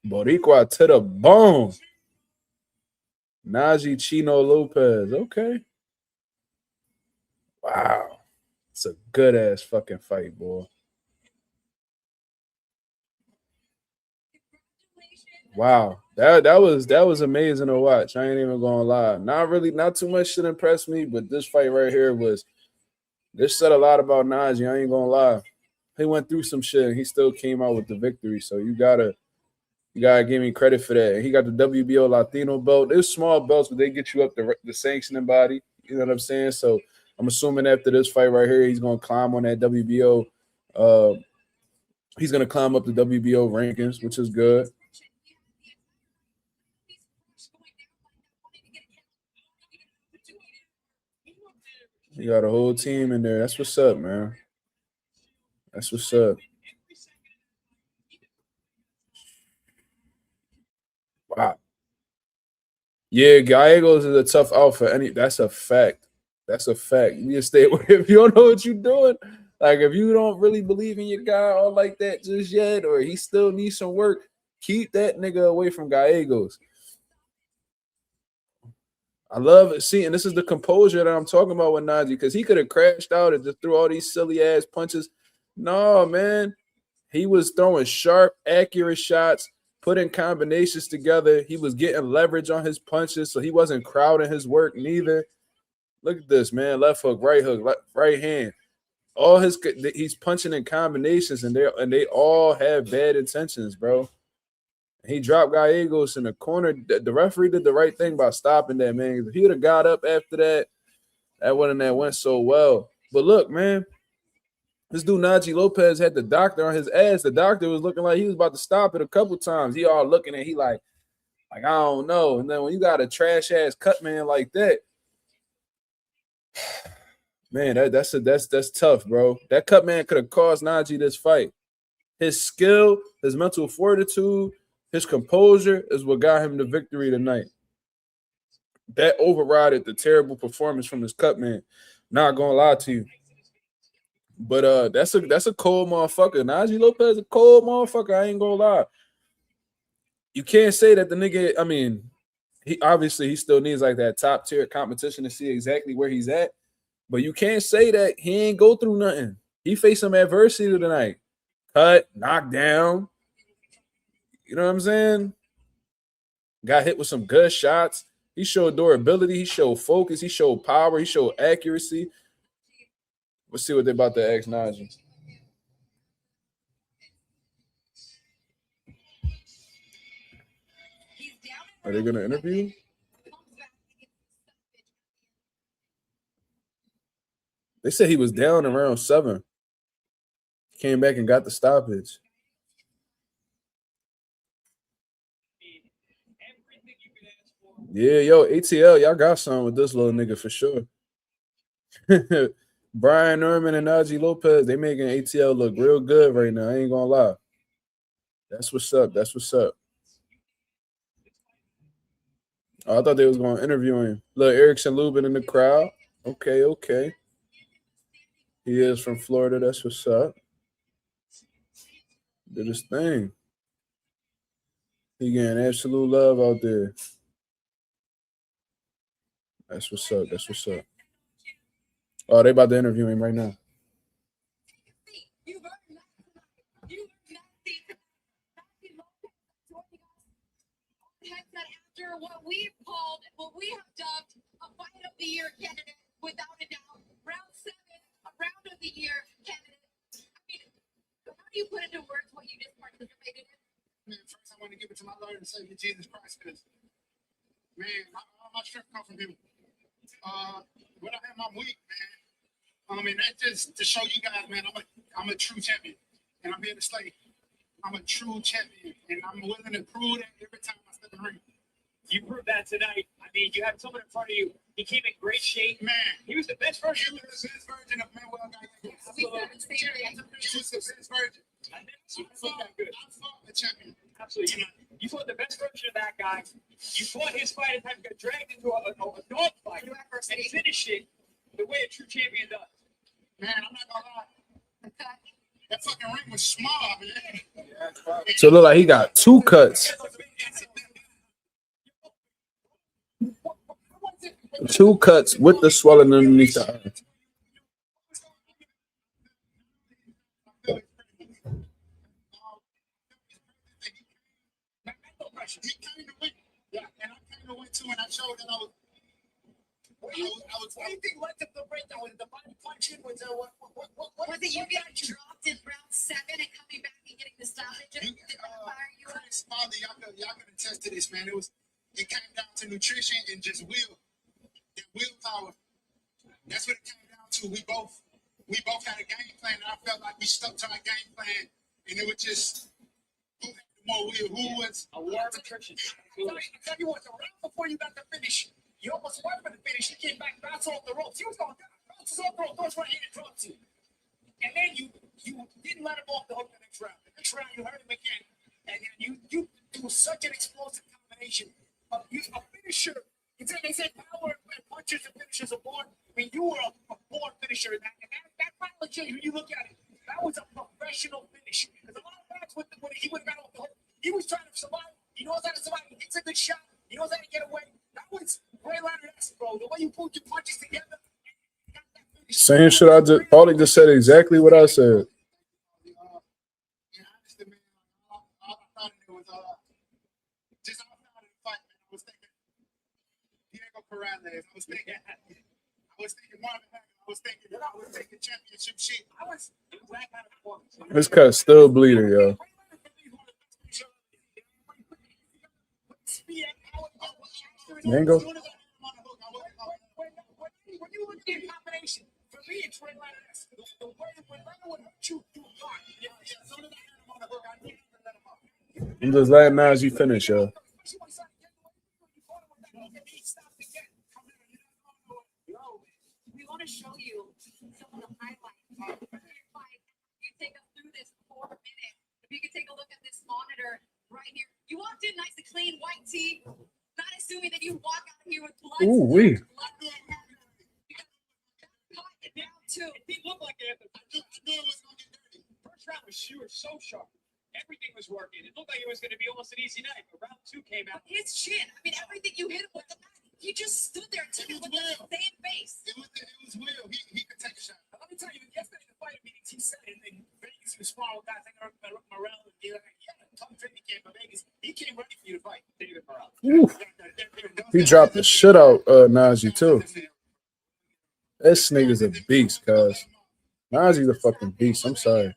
Boricua to the bone. Najee Chino Lopez. Okay. Wow. It's a good ass fucking fight, boy. Wow. That was amazing to watch. I ain't even gonna lie. Not too much shit impressed me, but this fight right here this said a lot about Najee. I ain't gonna lie. He went through some shit and he still came out with the victory. So you gotta give me credit for that. And he got the WBO Latino belt. There's small belts, but they get you up the sanctioning body. You know what I'm saying? So I'm assuming after this fight right here, he's gonna climb on that WBO. He's gonna climb up the WBO rankings, which is good. You got a whole team in there. That's what's up, man. That's what's up. Wow. Yeah, Gallegos is a tough out for any. That's a fact. That's a fact. You need to stay away if you don't know what you're doing. Like if you don't really believe in your guy or like that just yet, or he still needs some work, Keep that nigga away from Gallegos. I love it. See, and this is the composure that I'm talking about with Najee, because he could have crashed out and just threw all these silly ass punches. No, man. He was throwing sharp, accurate shots, putting combinations together. He was getting leverage on his punches, so he wasn't crowding his work neither. Look at this, man. Left hook, right hand. All he's punching in combinations, and they all have bad intentions, bro. He dropped Gallegos in the corner. The referee did the right thing by stopping that, man. If he would have got up after that, that went so well. But look, man, this dude Najee Lopez had the doctor on his ass. The doctor was looking like he was about to stop it a couple times. He all looking at he like I don't know. And then when you got a trash ass cut man like that, man, that's tough, bro. That cut man could have caused Najee this fight. His skill, his mental fortitude, his composure is what got him the victory tonight. That overrided the terrible performance from his cut man. Not gonna lie to you. But that's a cold motherfucker. Najee Lopez a cold motherfucker. I ain't gonna lie. You can't say that the nigga, I mean, he still needs like that top tier competition to see exactly where he's at. But you can't say that he ain't go through nothing. He faced some adversity tonight. Cut, knocked down. You know what I'm saying? Got hit with some good shots. He showed durability. He showed focus. He showed power. He showed accuracy. Let's see what they're about to ask Najee. Are they going to interview? They said he was down around 7. Came back and got the stoppage. Yeah, yo, ATL, y'all got something with this little nigga for sure. Brian Norman and Najee Lopez, they making ATL look real good right now. I ain't gonna lie. That's what's up. That's what's up. Oh, I thought they was gonna interview him. Look, Erickson Lubin in the crowd. Okay. He is from Florida. That's what's up. Did his thing. He getting absolute love out there. That's what's up. That's what's up. Oh, they about to interview him right now. After what we have dubbed a fight of the year candidate, without a doubt, round 7, a round of the year candidate. I mean, how do you put into words what you just participated in? Man, first I want to give it to my Lord and Savior Jesus Christ, because man, my strength comes from Him. When I have my week, man, and that's just to show you guys, man, I'm a true champion, and I'm here to stay. I'm a true champion, and I'm willing to prove that every time I step in the ring. You proved that tonight. I mean, you had someone in front of you. He came in great shape. Man, he was the best version. He was the best version of Manuel Gallegos. He was the best version. I fought the champion. Absolutely. You fought the best version of that guy. You fought his fight and got dragged into a dog fight and finished it the way a true champion does. Man, I'm not gonna lie. That fucking ring was small, man. So it look like he got 2 cuts. 2 cuts with the swelling underneath the eye. He came to win. Yeah, and I came to win too, and I showed that I was. What do you think led to the breakdown? Was it the body punching? Was it what? Was it you getting dropped in round 7 and coming back and getting the stoppage? Chris, Father, y'all can attest to this, man. It came down to nutrition and just willpower. That's what it came down to. We both had a game plan, and I felt like we stuck to our game plan, and it was just who had the more will, who was a war of attrition. I'll tell you what, the round before you got the finish, you almost went for the finish. You came back, bounced off the ropes. He was going bounces off the ropes. Those one hand and dropped you. And then you didn't let him off the hook the next round. The next round you hurt him again. And then you do such an explosive combination of a finisher. They say power and punches and finishers are born. I mean, you were a born finisher. And that final change, when you look at it, that was a professional finish. Because a lot of guys, he would have got off the hook He was trying to survive. He knows how to survive. He hits a good shot. He knows how to get away. That was great line of that, bro. The way you pulled your punches together. Same shit I just Paulie just said exactly what I said. I was thinking championship shit. I was glad kind of performance. This cut's still bleeding, yo. Mango? When you look at the combination, for me, it's right like this. The way when Leonard would hurt you, you block. Yeah, as soon as I had him on the hook, I knew to let him up. I'm just letting Najee finish, yo. We want to show you some of the highlights. You take us through this 4 minutes. If you could take a look at this monitor right here. You walked in nice and clean, white tee. Not assuming that you walk out here with blood. Ooh, wee. Blood it down too. It didn't look like it. I knew it was going to get dirty. First round was so sharp. Everything was working. It looked like it was going to be almost an easy night, but round 2 came out. His chin. I mean, everything you hit him with. He just stood there with the same face. It was Will. He could take a shot. Let me tell you, yesterday in the fight meetings, he said in Vegas, he was sparring with guys like Morel and he had a tough training camp in Vegas. He came ready for you to fight. David Morel. He dropped the shit out Najee, too. This nigga's a beast, cuz. Najee's a fucking beast. I'm sorry.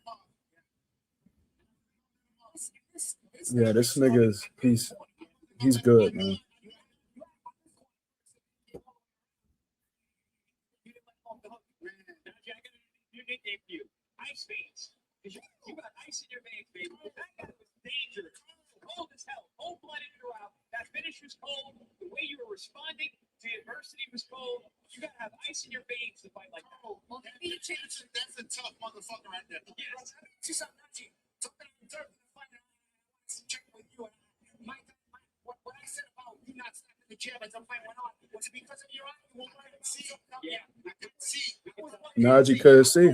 Yeah, this nigga is he's good, man. Nickname for you, Ice Veins, because you got ice in your veins, baby. That guy was dangerous, cold as hell, cold-blooded throughout. That finish was cold. The way you were responding to adversity was cold. You gotta have ice in your veins to fight like that. Well, maybe you changed. That's a tough motherfucker right there. Yes. She's not cheap. Something in terms of fighting. Check with you. What I said about you not snapping the jab as the fight went on, was it because of your eye? You won't let it see. Yeah, I could see. Najee couldn't see.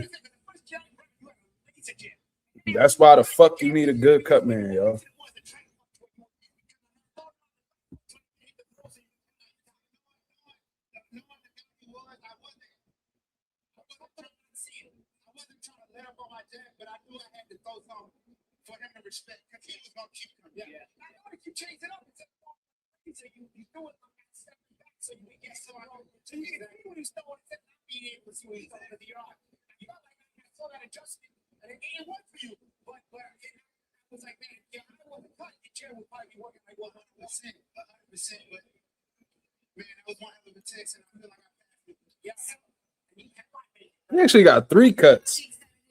That's why the fuck you need a good cut man, yo. But I knew I had to throw something for him to respect because he was going to keep coming. Yeah. I know if you change it up, you do it stepping back so you get someone on. So you can see when he's throwing it, not being able to see what he's throwing to your eye. You got like I saw that adjustment, and it worked for you. But it was like, man, yeah, I wasn't cut. The chair would probably be working like 100%. 100%. But man, it was one hell of a text, and I feel like I passed it. Yeah. He actually got 3 cuts.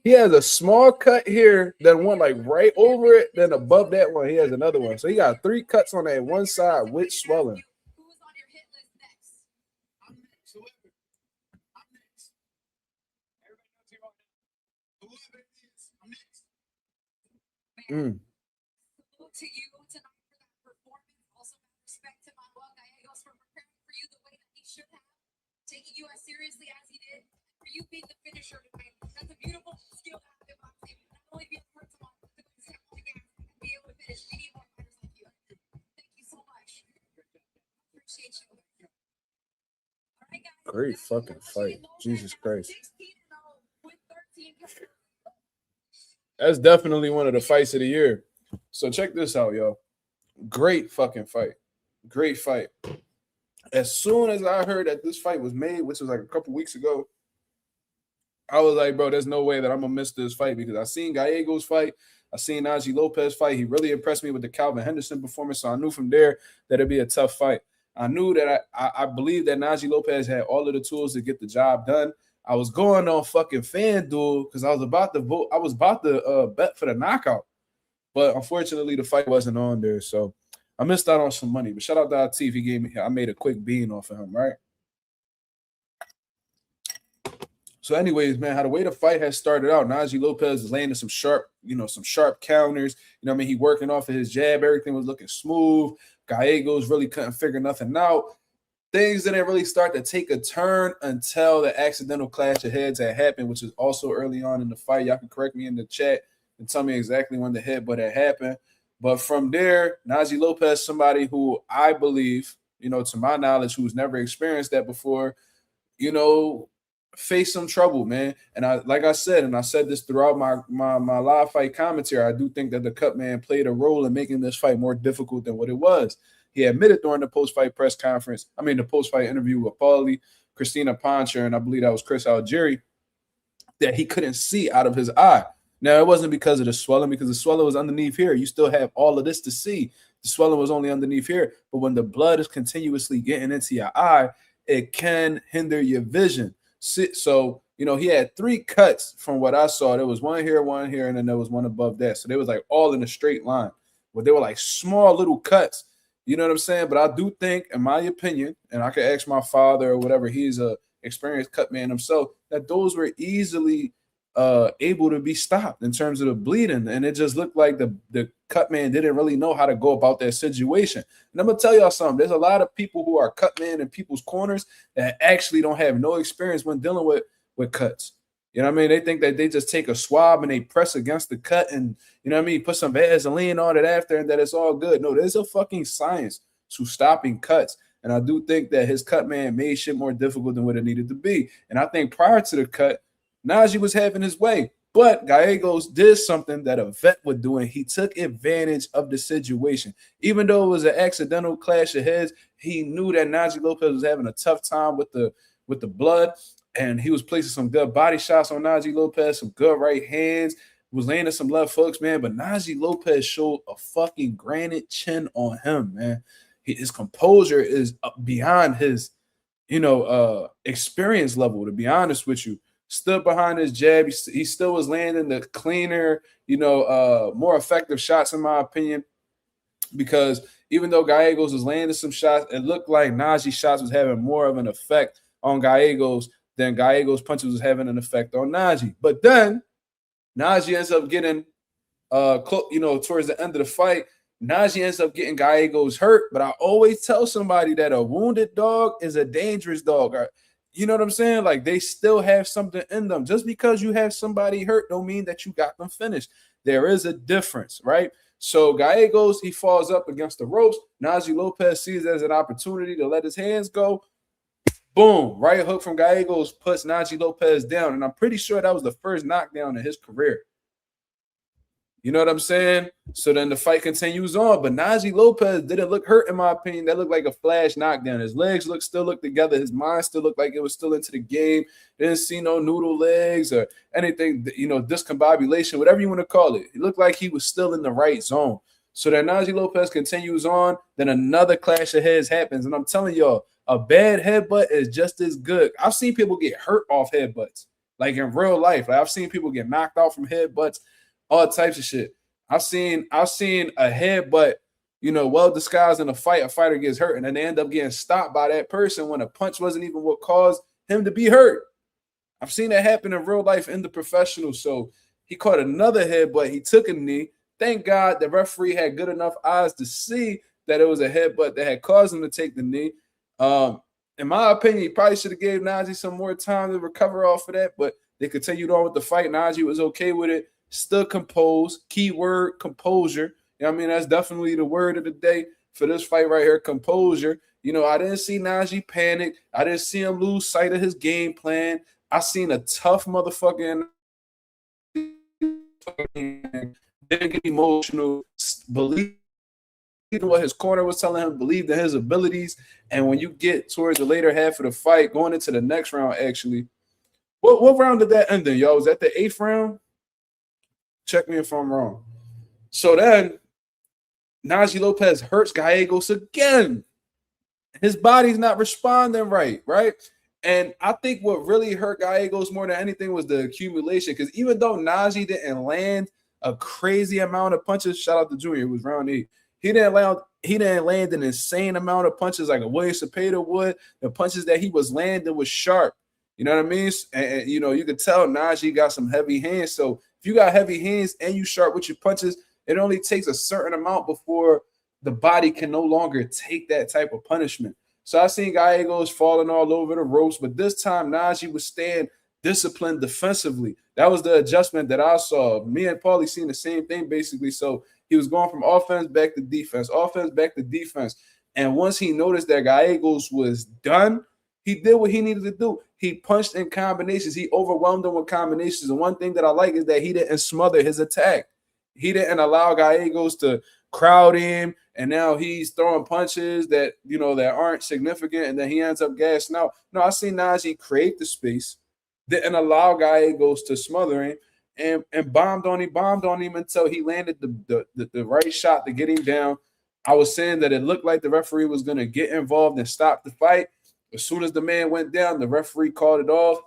He has a small cut here, then one like right over it, then above that one, he has another one. So he got 3 cuts on that one side with swelling. Who's on your hit list next? I'm next. I'm next. Everybody knows you right now. Whoever it is, I'm next. Salute to you tonight for that performance. Also, respect to Manuel Gallegos for preparing for you the way that he should have, taking you as seriously as he did. For you being the finisher tonight, that's a beautiful skill to have in boxing. Not only be able to hurt someone, but to be able to finish. We need more fighters like you. Thank you so much. Appreciate you. All right, guys. Great fucking fight. Jesus Christ. 16-0 with 13. That's definitely one of the fights of the year. So check this out, yo. Great fucking fight. Great fight. As soon as I heard that this fight was made, which was like a couple weeks ago, I was like, bro, there's no way that I'm going to miss this fight because I seen Gallegos fight. I seen Najee Lopez fight. He really impressed me with the Calvin Henderson performance, so I knew from there that it'd be a tough fight. I knew that I believed that Najee Lopez had all of the tools to get the job done. I was going on fucking FanDuel because I was about to vote. I was about to bet for the knockout, but unfortunately the fight wasn't on there, so I missed out on some money. But shout out to our He gave me. I made a quick bean off of him, right? So, anyways, man, how the way the fight has started out, Najee Lopez is landing some sharp counters. You know what I mean? He working off of his jab. Everything was looking smooth. Gallegos really couldn't figure nothing out. Things didn't really start to take a turn until the accidental clash of heads had happened, which is also early on in the fight. Y'all can correct me in the chat and tell me exactly when the headbutt had happened. But from there, Najee Lopez, somebody who I believe, to my knowledge, who's never experienced that before, face some trouble, man. And like I said, and I said this throughout my live fight commentary, I do think that the cut man played a role in making this fight more difficult than what it was. He admitted during the post-fight press conference, the post-fight interview with Paulie, Christina Poncher, and I believe that was Chris Algieri, that he couldn't see out of his eye. Now, it wasn't because of the swelling, because the swelling was underneath here. You still have all of this to see. The swelling was only underneath here. But when the blood is continuously getting into your eye, it can hinder your vision. So, he had 3 cuts from what I saw. There was one here, and then there was one above that. So they was like all in a straight line. But they were like small little cuts. You know what I'm saying? But I do think, in my opinion, and I could ask my father or whatever, he's a experienced cut man himself, that those were easily able to be stopped in terms of the bleeding. And it just looked like the cut man didn't really know how to go about that situation. And I'm gonna tell y'all something. There's a lot of people who are cut man in people's corners that actually don't have no experience when dealing with cuts. You know what I mean? They think that they just take a swab and they press against the cut and, put some Vaseline on it after and that it's all good. No, there's a fucking science to stopping cuts. And I do think that his cut man made shit more difficult than what it needed to be. And I think prior to the cut, Najee was having his way. But Gallegos did something that a vet would do, and he took advantage of the situation. Even though it was an accidental clash of heads, he knew that Najee Lopez was having a tough time with the blood, and he was placing some good body shots on Najee Lopez, some good right hands, was landing some left hooks, man. But Najee Lopez showed a fucking granite chin on him, man. His composure is beyond his, experience level, to be honest with you. Stood behind his jab. He still was landing the cleaner, more effective shots, in my opinion, because even though Gallegos was landing some shots, it looked like Najee's shots was having more of an effect on Gallegos than Gallegos' punches was having an effect on Najee. But then Najee ends up getting, towards the end of the fight, Najee ends up getting Gallegos hurt. But I always tell somebody that a wounded dog is a dangerous dog. You know what I'm saying? Like, they still have something in them. Just because you have somebody hurt don't mean that you got them finished. There is a difference, right? So Gallegos, he falls up against the ropes. Najee Lopez sees it as an opportunity to let his hands go. Boom. Right hook from Gallegos puts Najee Lopez down. And I'm pretty sure that was the first knockdown in his career. You know what I'm saying? So then the fight continues on, but Najee Lopez didn't look hurt, in my opinion. That looked like a flash knockdown. His legs still looked together. His mind still looked like it was still into the game. Didn't see no noodle legs or anything, discombobulation, whatever you want to call it. It looked like he was still in the right zone. So then Najee Lopez continues on. Then another clash of heads happens. And I'm telling y'all, a bad headbutt is just as good. I've seen people get hurt off headbutts, like in real life. Like, I've seen people get knocked out from headbutts. All types of shit. I've seen a headbutt, well disguised in a fight. A fighter gets hurt, and then they end up getting stopped by that person when a punch wasn't even what caused him to be hurt. I've seen that happen in real life in the professional. So he caught another headbutt. He took a knee. Thank God the referee had good enough eyes to see that it was a headbutt that had caused him to take the knee. In my opinion, he probably should have gave Najee some more time to recover off of that, but they continued on with the fight. Najee was okay with it. Still composed. Keyword composure. That's definitely the word of the day for this fight right here, composure. I didn't see Najee panic. I didn't see him lose sight of his game plan. I seen a tough motherfucking didn't get emotional, believe what his corner was telling him, believed in his abilities. And when you get towards the later half of the fight, going into the next round, actually, what round did that end in, y'all? Was that the 8th round? Check me if I'm wrong. So then Najee Lopez hurts Gallegos again. His body's not responding right? And I think what really hurt Gallegos more than anything was the accumulation. Because even though Najee didn't land a crazy amount of punches, shout out to Junior, it was round 8. He didn't land an insane amount of punches like a William Cepeda would. The punches that he was landing was sharp. You know what I mean? And you could tell Najee got some heavy hands. So if you got heavy hands and you sharp with your punches, it only takes a certain amount before the body can no longer take that type of punishment. So I seen Gallegos falling all over the ropes, but this time Najee was staying disciplined defensively. That was the adjustment that I saw. Me and Paulie seen the same thing basically. So He was going from offense back to defense, offense back to defense. And once he noticed that Gallegos was done, he did what he needed to do. He punched in combinations. He overwhelmed him with combinations. And one thing that I like is that he didn't smother his attack. He didn't allow Gallegos to crowd him, and now he's throwing punches that, you know, that aren't significant, and then he ends up gassing out. No, I seen Najee create the space, didn't allow Gallegos to smother him, and bombed on him until he landed the right shot to get him down. I was saying that it looked like the referee was going to get involved and stop the fight. As soon as the man went down, the referee called it off.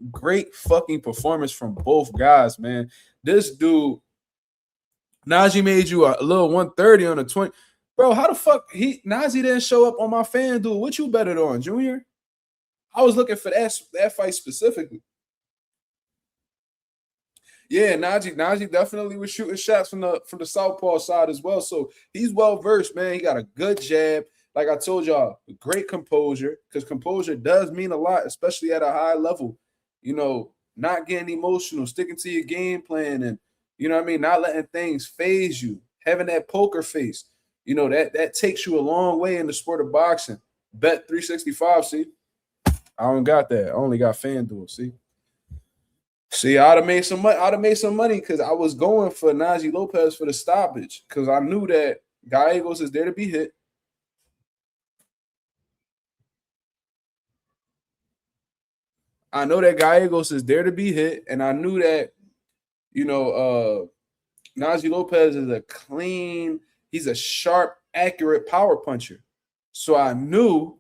Great fucking performance from both guys, man. This dude, Najee made you a little 130 on the 20. Bro, how the fuck Najee didn't show up on my FanDuel? What you betted on, Junior? I was looking for that fight specifically. Yeah, Najee definitely was shooting shots from the southpaw side as well. So he's well versed, man. He got a good jab. Like I told y'all, great composure, because composure does mean a lot, especially at a high level. You know, not getting emotional, sticking to your game plan, and, you know what I mean, not letting things phase you, having that poker face. You know, that takes you a long way in the sport of boxing. Bet 365, see? I don't got that. I only got FanDuel, see? See, I'd have made some money because I was going for Najee Lopez for the stoppage, because I knew that Gallegos is there to be hit. I know that Gallegos is there to be hit, and I knew that, you know, Najee Lopez is he's a sharp, accurate power puncher. So I knew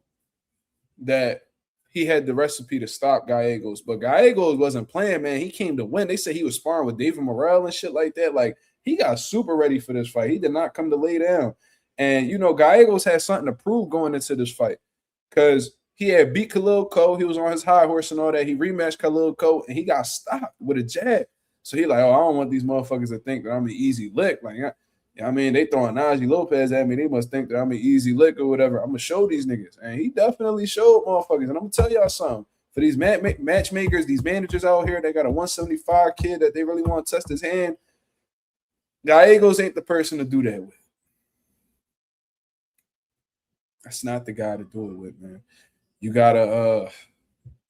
that he had the recipe to stop Gallegos. But Gallegos wasn't playing, man. He came to win. They said he was sparring with David Morrell and shit like that. Like, he got super ready for this fight. He did not come to lay down. And, you know, Gallegos had something to prove going into this fight, because he had beat Khalil Cole. He was on his high horse and all that. He rematched Khalil Cole, and he got stopped with a jab. So he like, oh, I don't want these motherfuckers to think that I'm an easy lick. Like, I mean, they throwing Najee Lopez at me. They must think that I'm an easy lick or whatever. I'm going to show these niggas. And he definitely showed motherfuckers. And I'm going to tell y'all something. For these matchmakers, these managers out here, they got a 175 kid that they really want to test his hand. Gallegos ain't the person to do that with. That's not the guy to do it with, man. You gotta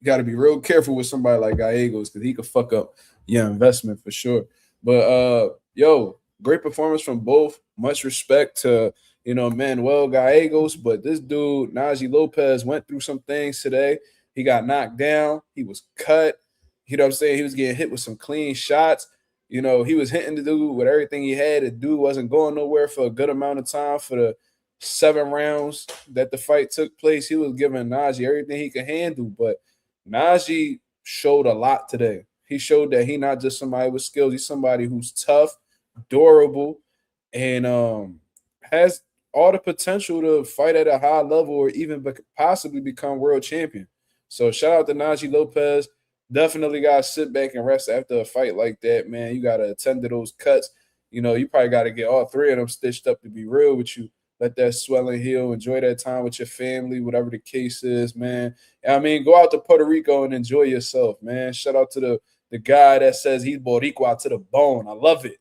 be real careful with somebody like Gallegos, because he could fuck up your investment for sure. But yo, great performance from both. Much respect to, you know, Manuel Gallegos, but this dude Najee Lopez went through some things today. He got knocked down. He was cut. You know what I'm saying? He was getting hit with some clean shots. You know, he was hitting the dude with everything he had. The dude wasn't going nowhere for a good amount of time. For the 7 rounds that the fight took place, he was giving Najee everything he could handle. But Najee showed a lot today. He showed that he's not just somebody with skills. He's somebody who's tough, durable, and has all the potential to fight at a high level or even possibly become world champion. So shout out to Najee Lopez. Definitely got to sit back and rest after a fight like that, man. You got to attend to those cuts. You know, you probably got to get all 3 of them stitched up, to be real with you. Let that swelling heal. Enjoy that time with your family, whatever the case is, man. I mean, go out to Puerto Rico and enjoy yourself, man. Shout out to the guy that says he's Boricua to the bone. I love it.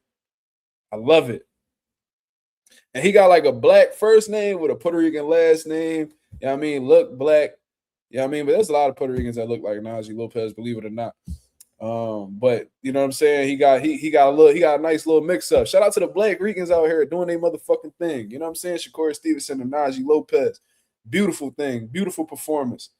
I love it. And he got like a black first name with a Puerto Rican last name. You know what I mean? Look black. You know what I mean? But there's a lot of Puerto Ricans that look like Najee Lopez, believe it or not. But you know what I'm saying? He got a nice little mix-up. Shout out to the Black Ricans out here doing their motherfucking thing. You know what I'm saying? Shakur Stevenson and Najee Lopez. Beautiful thing, beautiful performance.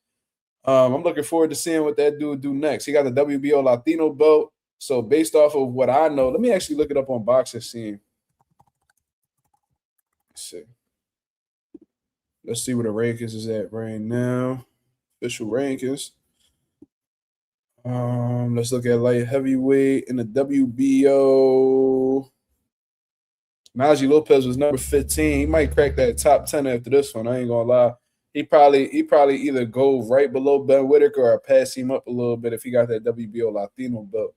I'm looking forward to seeing what that dude do next. He got the WBO Latino belt. So based off of what I know, let me actually look it up on Boxing Scene. Let's see where the rankings is at right now. Official rankings. Let's look at light heavyweight in the WBO. Najee Lopez was number 15. He might crack that top 10 after this one. I ain't gonna lie. He probably either go right below Ben Whitaker or pass him up a little bit if he got that WBO Latino belt.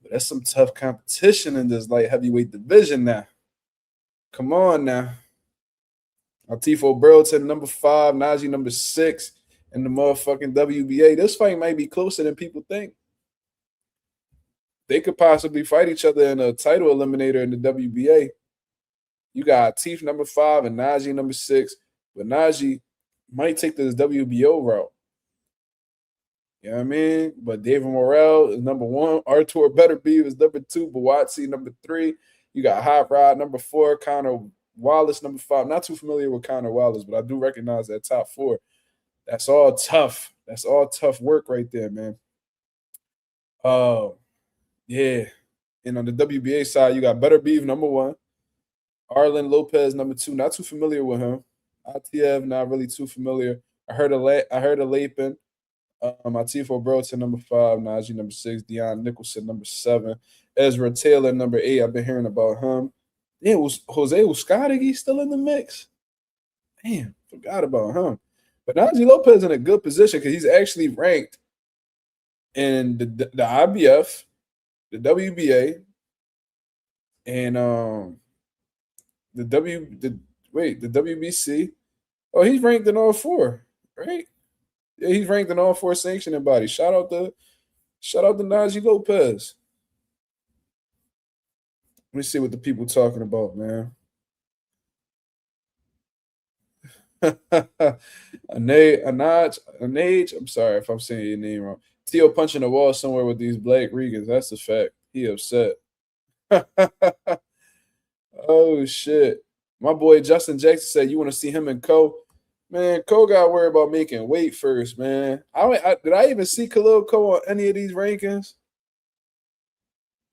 But that's some tough competition in this light heavyweight division now. Come on now. Altifo Burlington, number 5, Najee, number 6, in the motherfucking WBA. This fight might be closer than people think. They could possibly fight each other in a title eliminator in the WBA. You got Atif number 5 and Najee number 6. But Najee might take this WBO route. You know what I mean? But David Morrell is number 1. Artur Beterbiev is number 2. Buatsi number 3. You got Hot Rod number 4. Connor Wallace number 5. Not too familiar with Connor Wallace, but I do recognize that top 4. That's all tough. That's all tough work right there, man. Yeah. And on the WBA side, you got Beterbiev number 1. Arlen Lopez number 2. Not too familiar with him. ITF, not really too familiar. I heard of Lapin. Atif O'Brien number 5, Najee number 6, Deion Nicholson number 7, Ezra Taylor number 8. I've been hearing about him. Yeah, was Jose Uzcategui still in the mix? Damn, forgot about him. But Najee Lopez in a good position because he's actually ranked in the IBF, the WBA, and the WBC. Oh, he's ranked in all 4, right? Yeah, he's ranked in all 4 sanctioning bodies. Shout out to Najee Lopez. Let me see what the people talking about, man. Anaj, I'm sorry if I'm saying your name wrong. Tio punching the wall somewhere with these Black Regans. That's a fact. He upset. Oh, shit. My boy Justin Jackson said you want to see him and Cole. Man, Cole got to worry about making weight first, man. Did I even see Khalil Cole on any of these rankings?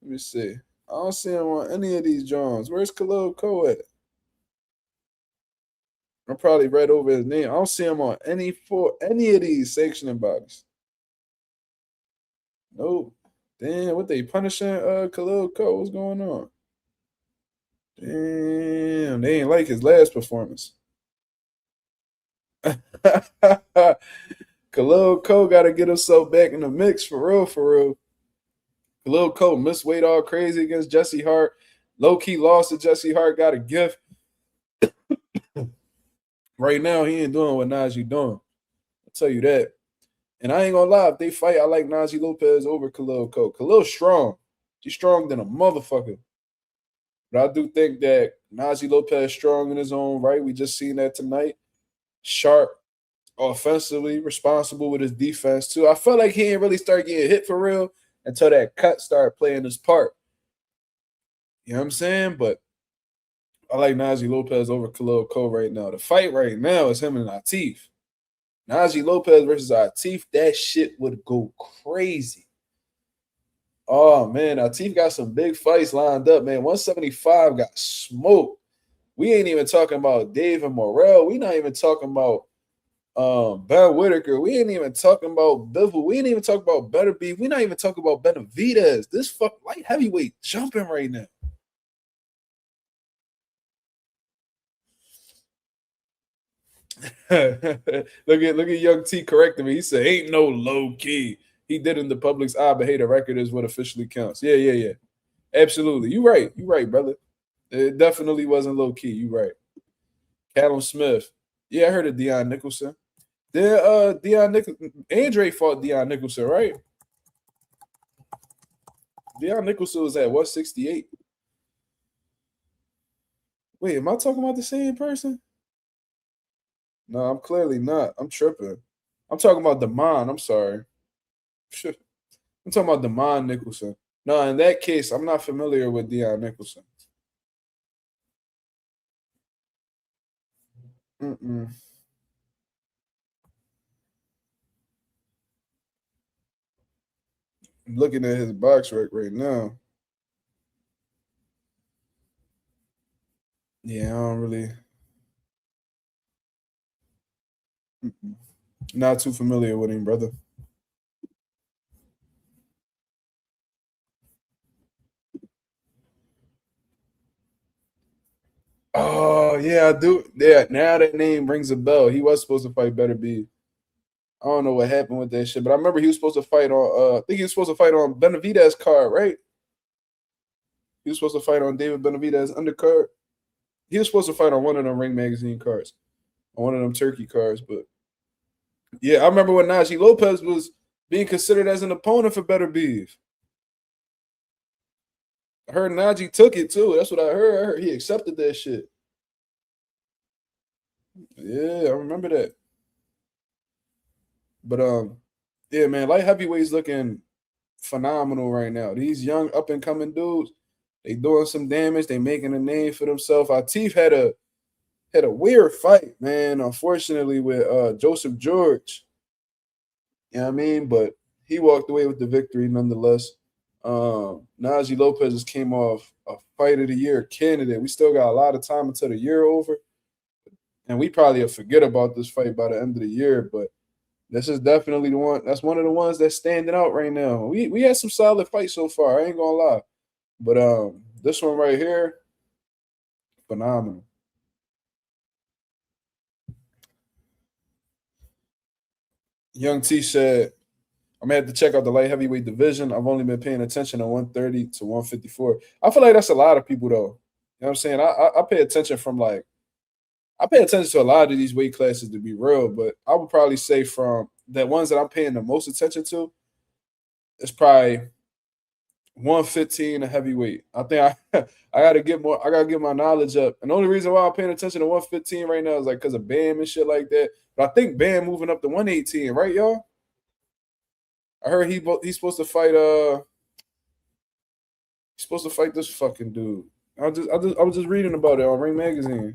Let me see. I don't see him on any of these Jones. Where's Khalil Cole at? I probably read over his name. I don't see him on any of these sanctioning bodies. Nope. Damn, what they punishing Khalil Cole? What's going on? Damn, they ain't like his last performance. Khalil Cole got to get himself back in the mix for real, for real. Khalil Cole missed weight all crazy against Jesse Hart. Low-key lost to Jesse Hart, got a gift. Right now, he ain't doing what Najee doing. I'll tell you that. And I ain't gonna lie, if they fight, I like Najee Lopez over Khalil Cole. Khalil's strong. He's strong than a motherfucker. But I do think that Najee Lopez is strong in his own right. We just seen that tonight. Sharp, offensively, responsible with his defense, too. I felt like he ain't really start getting hit for real until that cut started playing his part. You know what I'm saying? But I like Najee Lopez over Khalil Cole right now. The fight right now is him and Atif. Najee Lopez versus Atif, that shit would go crazy. Oh, man, Atif got some big fights lined up, man. 175 got smoked. We ain't even talking about David Morrell. We not even talking about Ben Whitaker. We ain't even talking about Bivol. We ain't even talking about Beterbiev. We not even talking about Benavidez. This light heavyweight jumping right now. look at Young T correcting me. He said, ain't no low key. He did in the public's eye, but hey, the record is what officially counts. Yeah. Absolutely. You right, brother. It definitely wasn't low key. You right. Callum Smith. Yeah, I heard of Deion Nicholson. Andre fought Deion Nicholson, right? Deion Nicholson was at 168. Wait, am I talking about the same person? No, I'm clearly not. I'm tripping. I'm talking about Damon. I'm sorry. I'm talking about Damon Nicholson. No, in that case, I'm not familiar with Deion Nicholson. I'm looking at his box right now. Yeah, I don't really. Not too familiar with him, brother. Oh, yeah, I do. Yeah, now that name rings a bell. He was supposed to fight Beterbiev. I don't know what happened with that shit, but I remember he was supposed to fight on I think he was supposed to fight on Benavidez card, right? He was supposed to fight on David Benavidez undercard. He was supposed to fight on one of them Ring Magazine cards, on one of them Turkey cards, but yeah, I remember when Najee Lopez was being considered as an opponent for Beterbiev. I heard Najee took it too. That's what I heard. I heard he accepted that shit. Yeah, I remember that. But yeah, man, light heavyweights looking phenomenal right now. These young up and coming dudes, they doing some damage. They making a name for themselves. Atif had a weird fight, man. Unfortunately, with Joseph George. You know what I mean? But he walked away with the victory nonetheless. Najee Lopez just came off a fight of the year candidate. We still got a lot of time until the year over. And we probably will forget about this fight by the end of the year, but this is definitely the one. That's one of the ones that's standing out right now. We had some solid fights so far. I ain't gonna lie, but this one right here, phenomenal. Young T said, "I'm gonna have to check out the light heavyweight division. I've only been paying attention to 130 to 154. I feel like that's a lot of people though. You know what I'm saying? I pay attention from like I pay attention to a lot of these weight classes to be real, but I would probably say from the ones that I'm paying the most attention to, it's probably 115 a heavyweight. I think I gotta get more. I gotta get my knowledge up. And the only reason why I'm paying attention to 115 right now is like because of Bam and shit like that. But I think Bam moving up to 118, right, y'all? I heard he's supposed to fight. He's supposed to fight this fucking dude. I was just reading about it on Ring Magazine.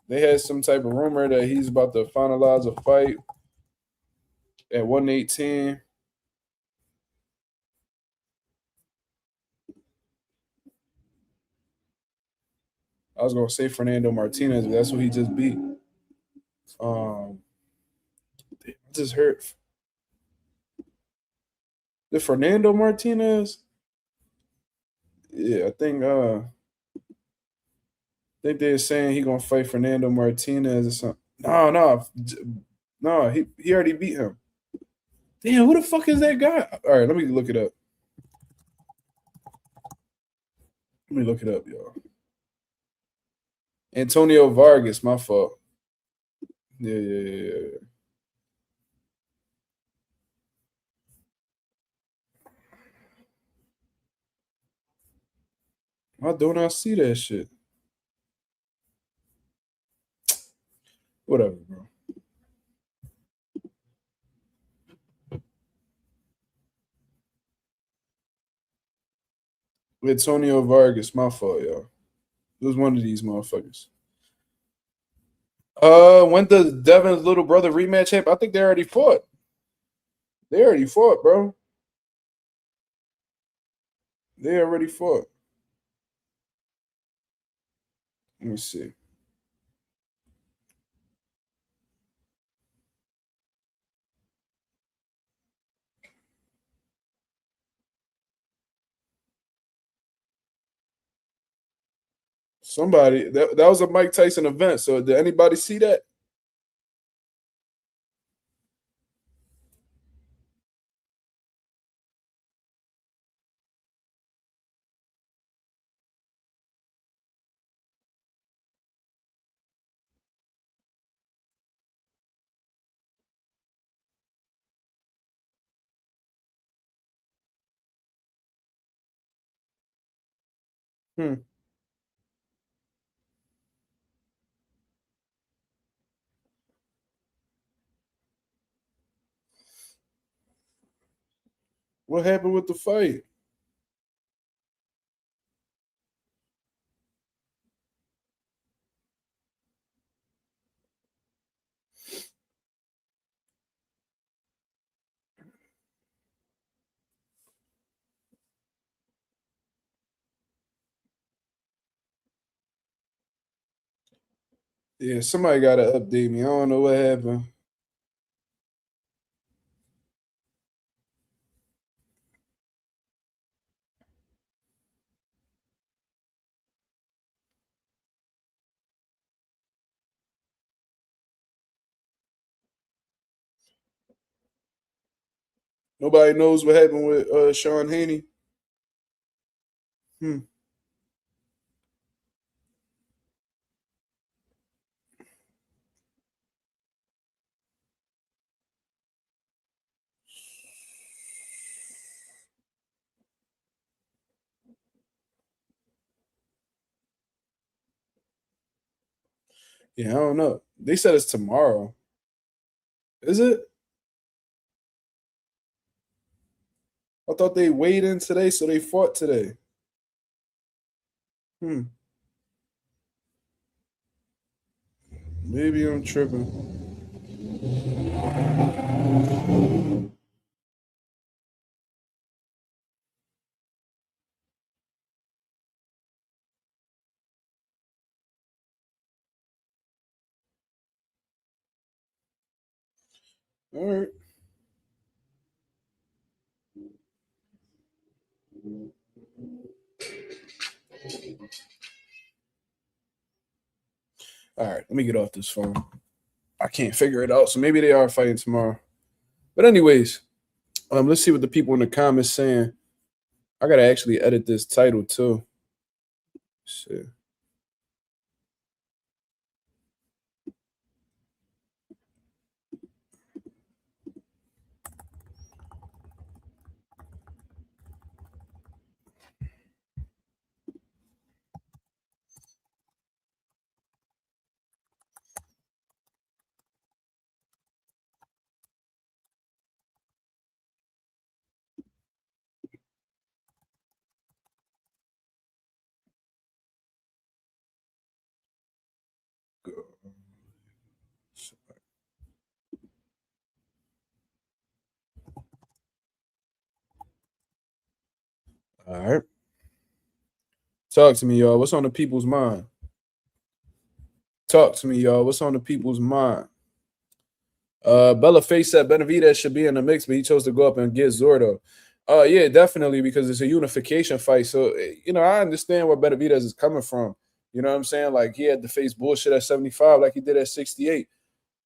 They had some type of rumor that he's about to finalize a fight at 118. I was gonna say Fernando Martinez, but that's what he just beat. I just heard the Fernando Martinez. Yeah, I think they're saying he gonna fight Fernando Martinez or something. No, he already beat him. Damn, who the fuck is that guy? All right, let me look it up. Let me look it up, y'all. Antonio Vargas, my fault. Yeah. Why don't I see that shit? Whatever, bro. Antonio Vargas, my fault, y'all. It was one of these motherfuckers. When does Devin's little brother rematch happen? I think they already fought. They already fought, bro. They already fought. Let me see. Somebody that was a Mike Tyson event. So did anybody see that? Hmm. What happened with the fight? Yeah, somebody gotta update me. I don't know what happened. Nobody knows what happened with Sean Haney. Hmm. Yeah, I don't know. They said it's tomorrow. Is it? I thought they weighed in today, so they fought today. Maybe I'm tripping. All right. All right, let me get off this phone. I can't figure it out, so maybe they are fighting tomorrow. But anyways, let's see what the people in the comments saying. I gotta actually edit this title too. Shit. All right. Talk to me, y'all. What's on the people's mind? Talk to me, y'all. What's on the people's mind? Bella Face said Benavidez should be in the mix, but he chose to go up and get Zordo. Yeah, definitely, because it's a unification fight. So, I understand where Benavidez is coming from. You know what I'm saying? Like, he had to face bullshit at 75 like he did at 68.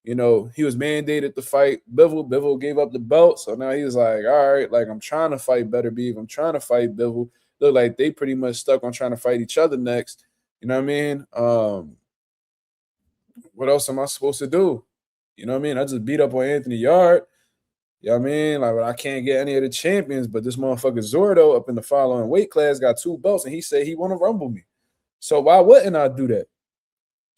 He was mandated to fight Bivol. Bivol gave up the belt. So now he's like, all right, like, I'm trying to fight Better Beef. I'm trying to fight Bivol. Look like they pretty much stuck on trying to fight each other next. You know what I mean? What else am I supposed to do? You know what I mean? I just beat up on Anthony Yard. You know what I mean? Like, I can't get any of the champions, but this motherfucker Zordo up in the following weight class got 2 belts, and he said he want to rumble me. So why wouldn't I do that?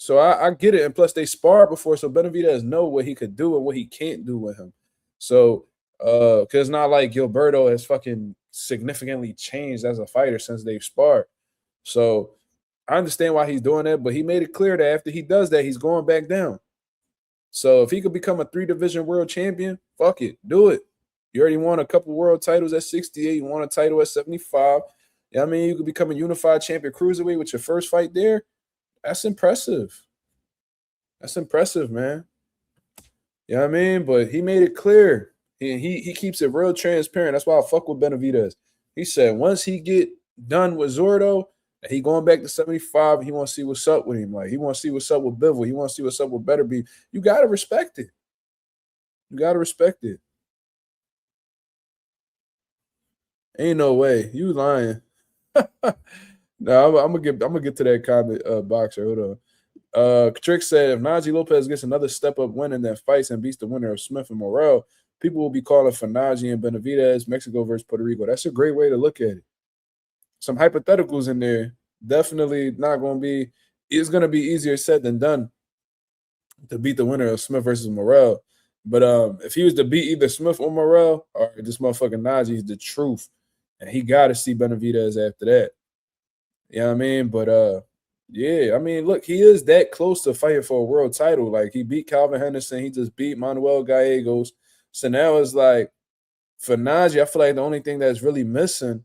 So I get it. And plus, they sparred before, so Benavidez know what he could do and what he can't do with him. So, because it's not like Gilberto has fucking significantly changed as a fighter since they've sparred. So I understand why he's doing that, but he made it clear that after he does that, he's going back down. So if he could become a 3-division world champion, fuck it, do it. You already won a couple world titles at 68. You won a title at 75. I mean, you could become a unified champion cruiserweight with your first fight there. That's impressive. That's impressive, man. You know what I mean? But he made it clear. He keeps it real transparent. That's why I fuck with Benavidez. He said once he get done with Zordo, he going back to 75. He want to see what's up with him. Like, he want to see what's up with Bivol. He want to see what's up with Better Beef. You got to respect it. You got to respect it. Ain't no way. You lying. No, I'm gonna get to that comment boxer. Hold on. Trick said if Najee Lopez gets another step up win and then fights and beats the winner of Smith and Morrell, people will be calling for Najee and Benavidez, Mexico versus Puerto Rico. That's a great way to look at it. Some hypotheticals in there. Definitely not going to be. It's going to be easier said than done to beat the winner of Smith versus Morrell. But if he was to beat either Smith or Morrell, or this motherfucking Najee is the truth, and he got to see Benavidez after that. You know what I mean? But yeah, I mean, look, he is that close to fighting for a world title. Like, he beat Calvin Henderson, he just beat Manuel Gallegos. So now it's like for Najee, I feel like the only thing that's really missing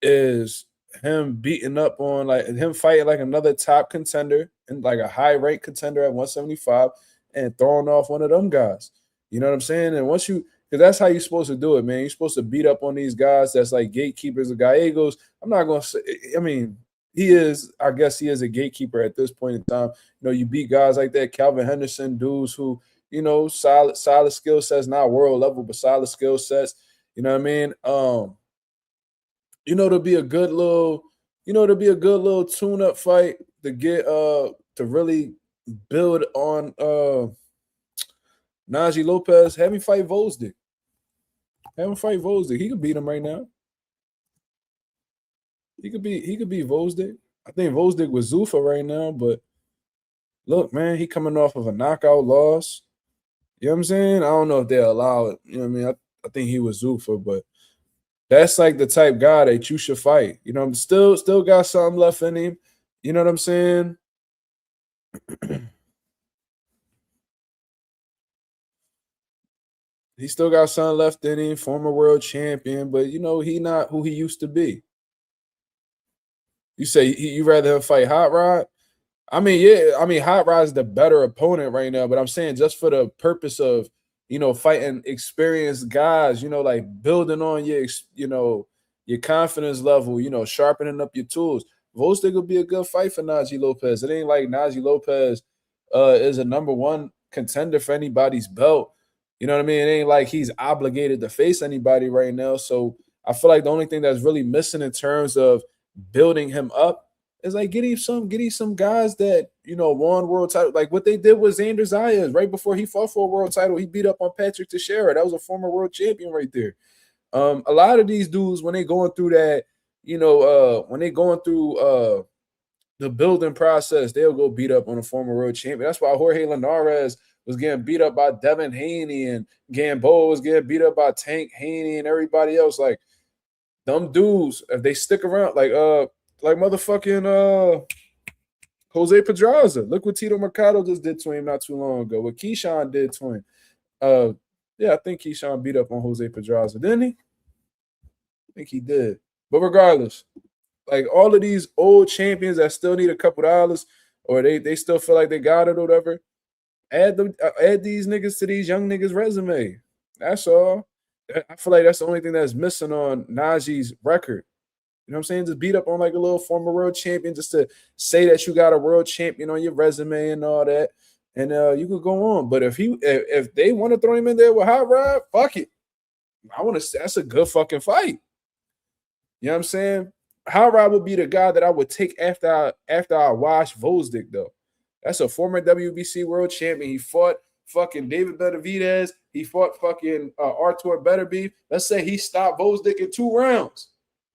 is him beating up on, like, him fighting like another top contender and like a high rank contender at 175 and throwing off one of them guys. You know what I'm saying? And once you, because that's how you're supposed to do it, man. You're supposed to beat up on these guys that's like gatekeepers of Gallegos. I'm not going to say, I mean, he is, I guess he is a gatekeeper at this point in time. You beat guys like that, Calvin Henderson, dudes who, solid skill sets, not world level, but solid skill sets. You know what I mean? There'll be a good little, tune-up fight to get to really build on Najee Lopez. Have him fight Volzdik. He could beat him right now. He could be Volzdik. I think Volzdik was Zuffa right now, but look, man, he coming off of a knockout loss. You know what I'm saying? I don't know if they allow it. You know what I mean? I think he was Zuffa, but that's like the type guy that you should fight. You know, I'm still got something left in him. You know what I'm saying? He still got something left in him, former world champion, but you know, he not who he used to be. You say you rather him fight Hot Rod? I mean, yeah, I mean, Hot Rod's the better opponent right now, but I'm saying just for the purpose of, you know, fighting experienced guys, you know, like building on your, you know, your confidence level, you know, sharpening up your tools. Volstig will be a good fight for Najee Lopez. It ain't like Najee Lopez is a number one contender for anybody's belt. You know what I mean? It ain't like he's obligated to face anybody right now. So I feel like the only thing that's really missing in terms of building him up is like getting some guys that, you know, won world title. Like what they did with Xander Zayas right before he fought for a world title. He beat up on Patrick Teixeira. That was a former world champion right there. A lot of these dudes, when they going through that, you know, when they going through the building process, they'll go beat up on a former world champion. That's why Jorge Linares was getting beat up by Devin Haney, and Gamboa was getting beat up by Tank Haney and everybody else. Like them dudes, if they stick around, like motherfucking Jose Pedraza. Look what Tito Mercado just did to him not too long ago. What Keyshawn did to him. Yeah, I think Keyshawn beat up on Jose Pedraza, didn't he? I think he did. But regardless, like all of these old champions that still need a couple dollars, or they still feel like they got it or whatever, add these niggas to these young niggas' resume. That's all. I feel like that's the only thing that's missing on Najee's record. You know what I'm saying? Just beat up on like a little former world champion just to say that you got a world champion on your resume and all that. And you could go on. But if they want to throw him in there with Hot Rod, fuck it. I want to. That's a good fucking fight. You know what I'm saying? Hot Rod would be the guy that I would take after I watch Volsdik, though. That's a former WBC world champion. He fought fucking David Benavidez. He fought fucking Artur Beterbiev. Let's say he stopped Volsdik in 2 rounds.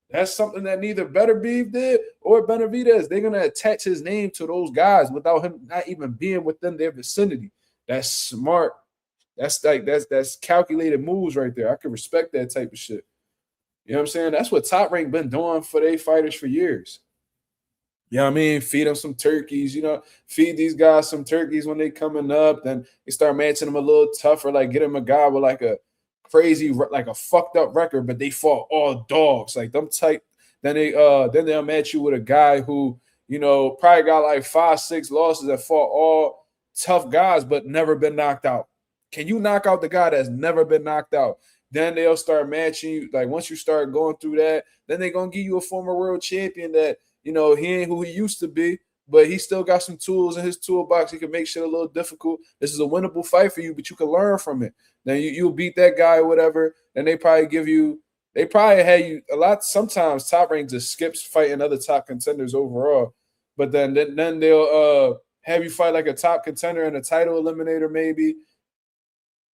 That's something that neither Beterbiev did or Benavidez. They're gonna attach his name to those guys without him not even being within their vicinity. That's smart. That's calculated moves right there. I can respect that type of shit. You know what I'm saying? That's what Top Rank been doing for their fighters for years. You know what I mean? Feed them some turkeys, you know, feed these guys some turkeys when they coming up. Then they start matching them a little tougher, like get them a guy with like a crazy, like a fucked up record, but they fought all dogs, like them type. Then they'll match you with a guy who, you know, probably got like 5-6 losses that fought all tough guys, but never been knocked out. Can you knock out the guy that's never been knocked out? Then they'll start matching you. Like once you start going through that, then they're gonna give you a former world champion that, you know, he ain't who he used to be, but he still got some tools in his toolbox. He can make shit a little difficult. This is a winnable fight for you, but you can learn from it. Then you'll beat that guy or whatever. Then they probably had you a lot. Sometimes Top Rank just skips fighting other top contenders overall, but then they'll have you fight like a top contender in a title eliminator maybe.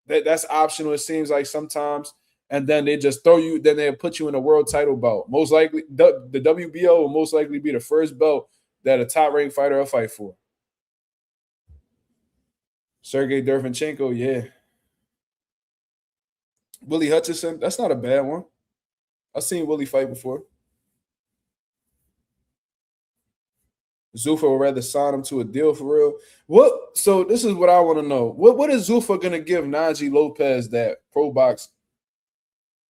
That's optional, it seems like sometimes. And then they just throw you, then they'll put you in a world title bout. Most likely, the WBO will most likely be the first belt that a top ranked fighter will fight for. Sergey Derevyanchenko, yeah. Willie Hutchinson, that's not a bad one. I've seen Willie fight before. Zuffa would rather sign him to a deal for real. What? So this is what I want to know. What is Zuffa going to give Najee Lopez that Pro Box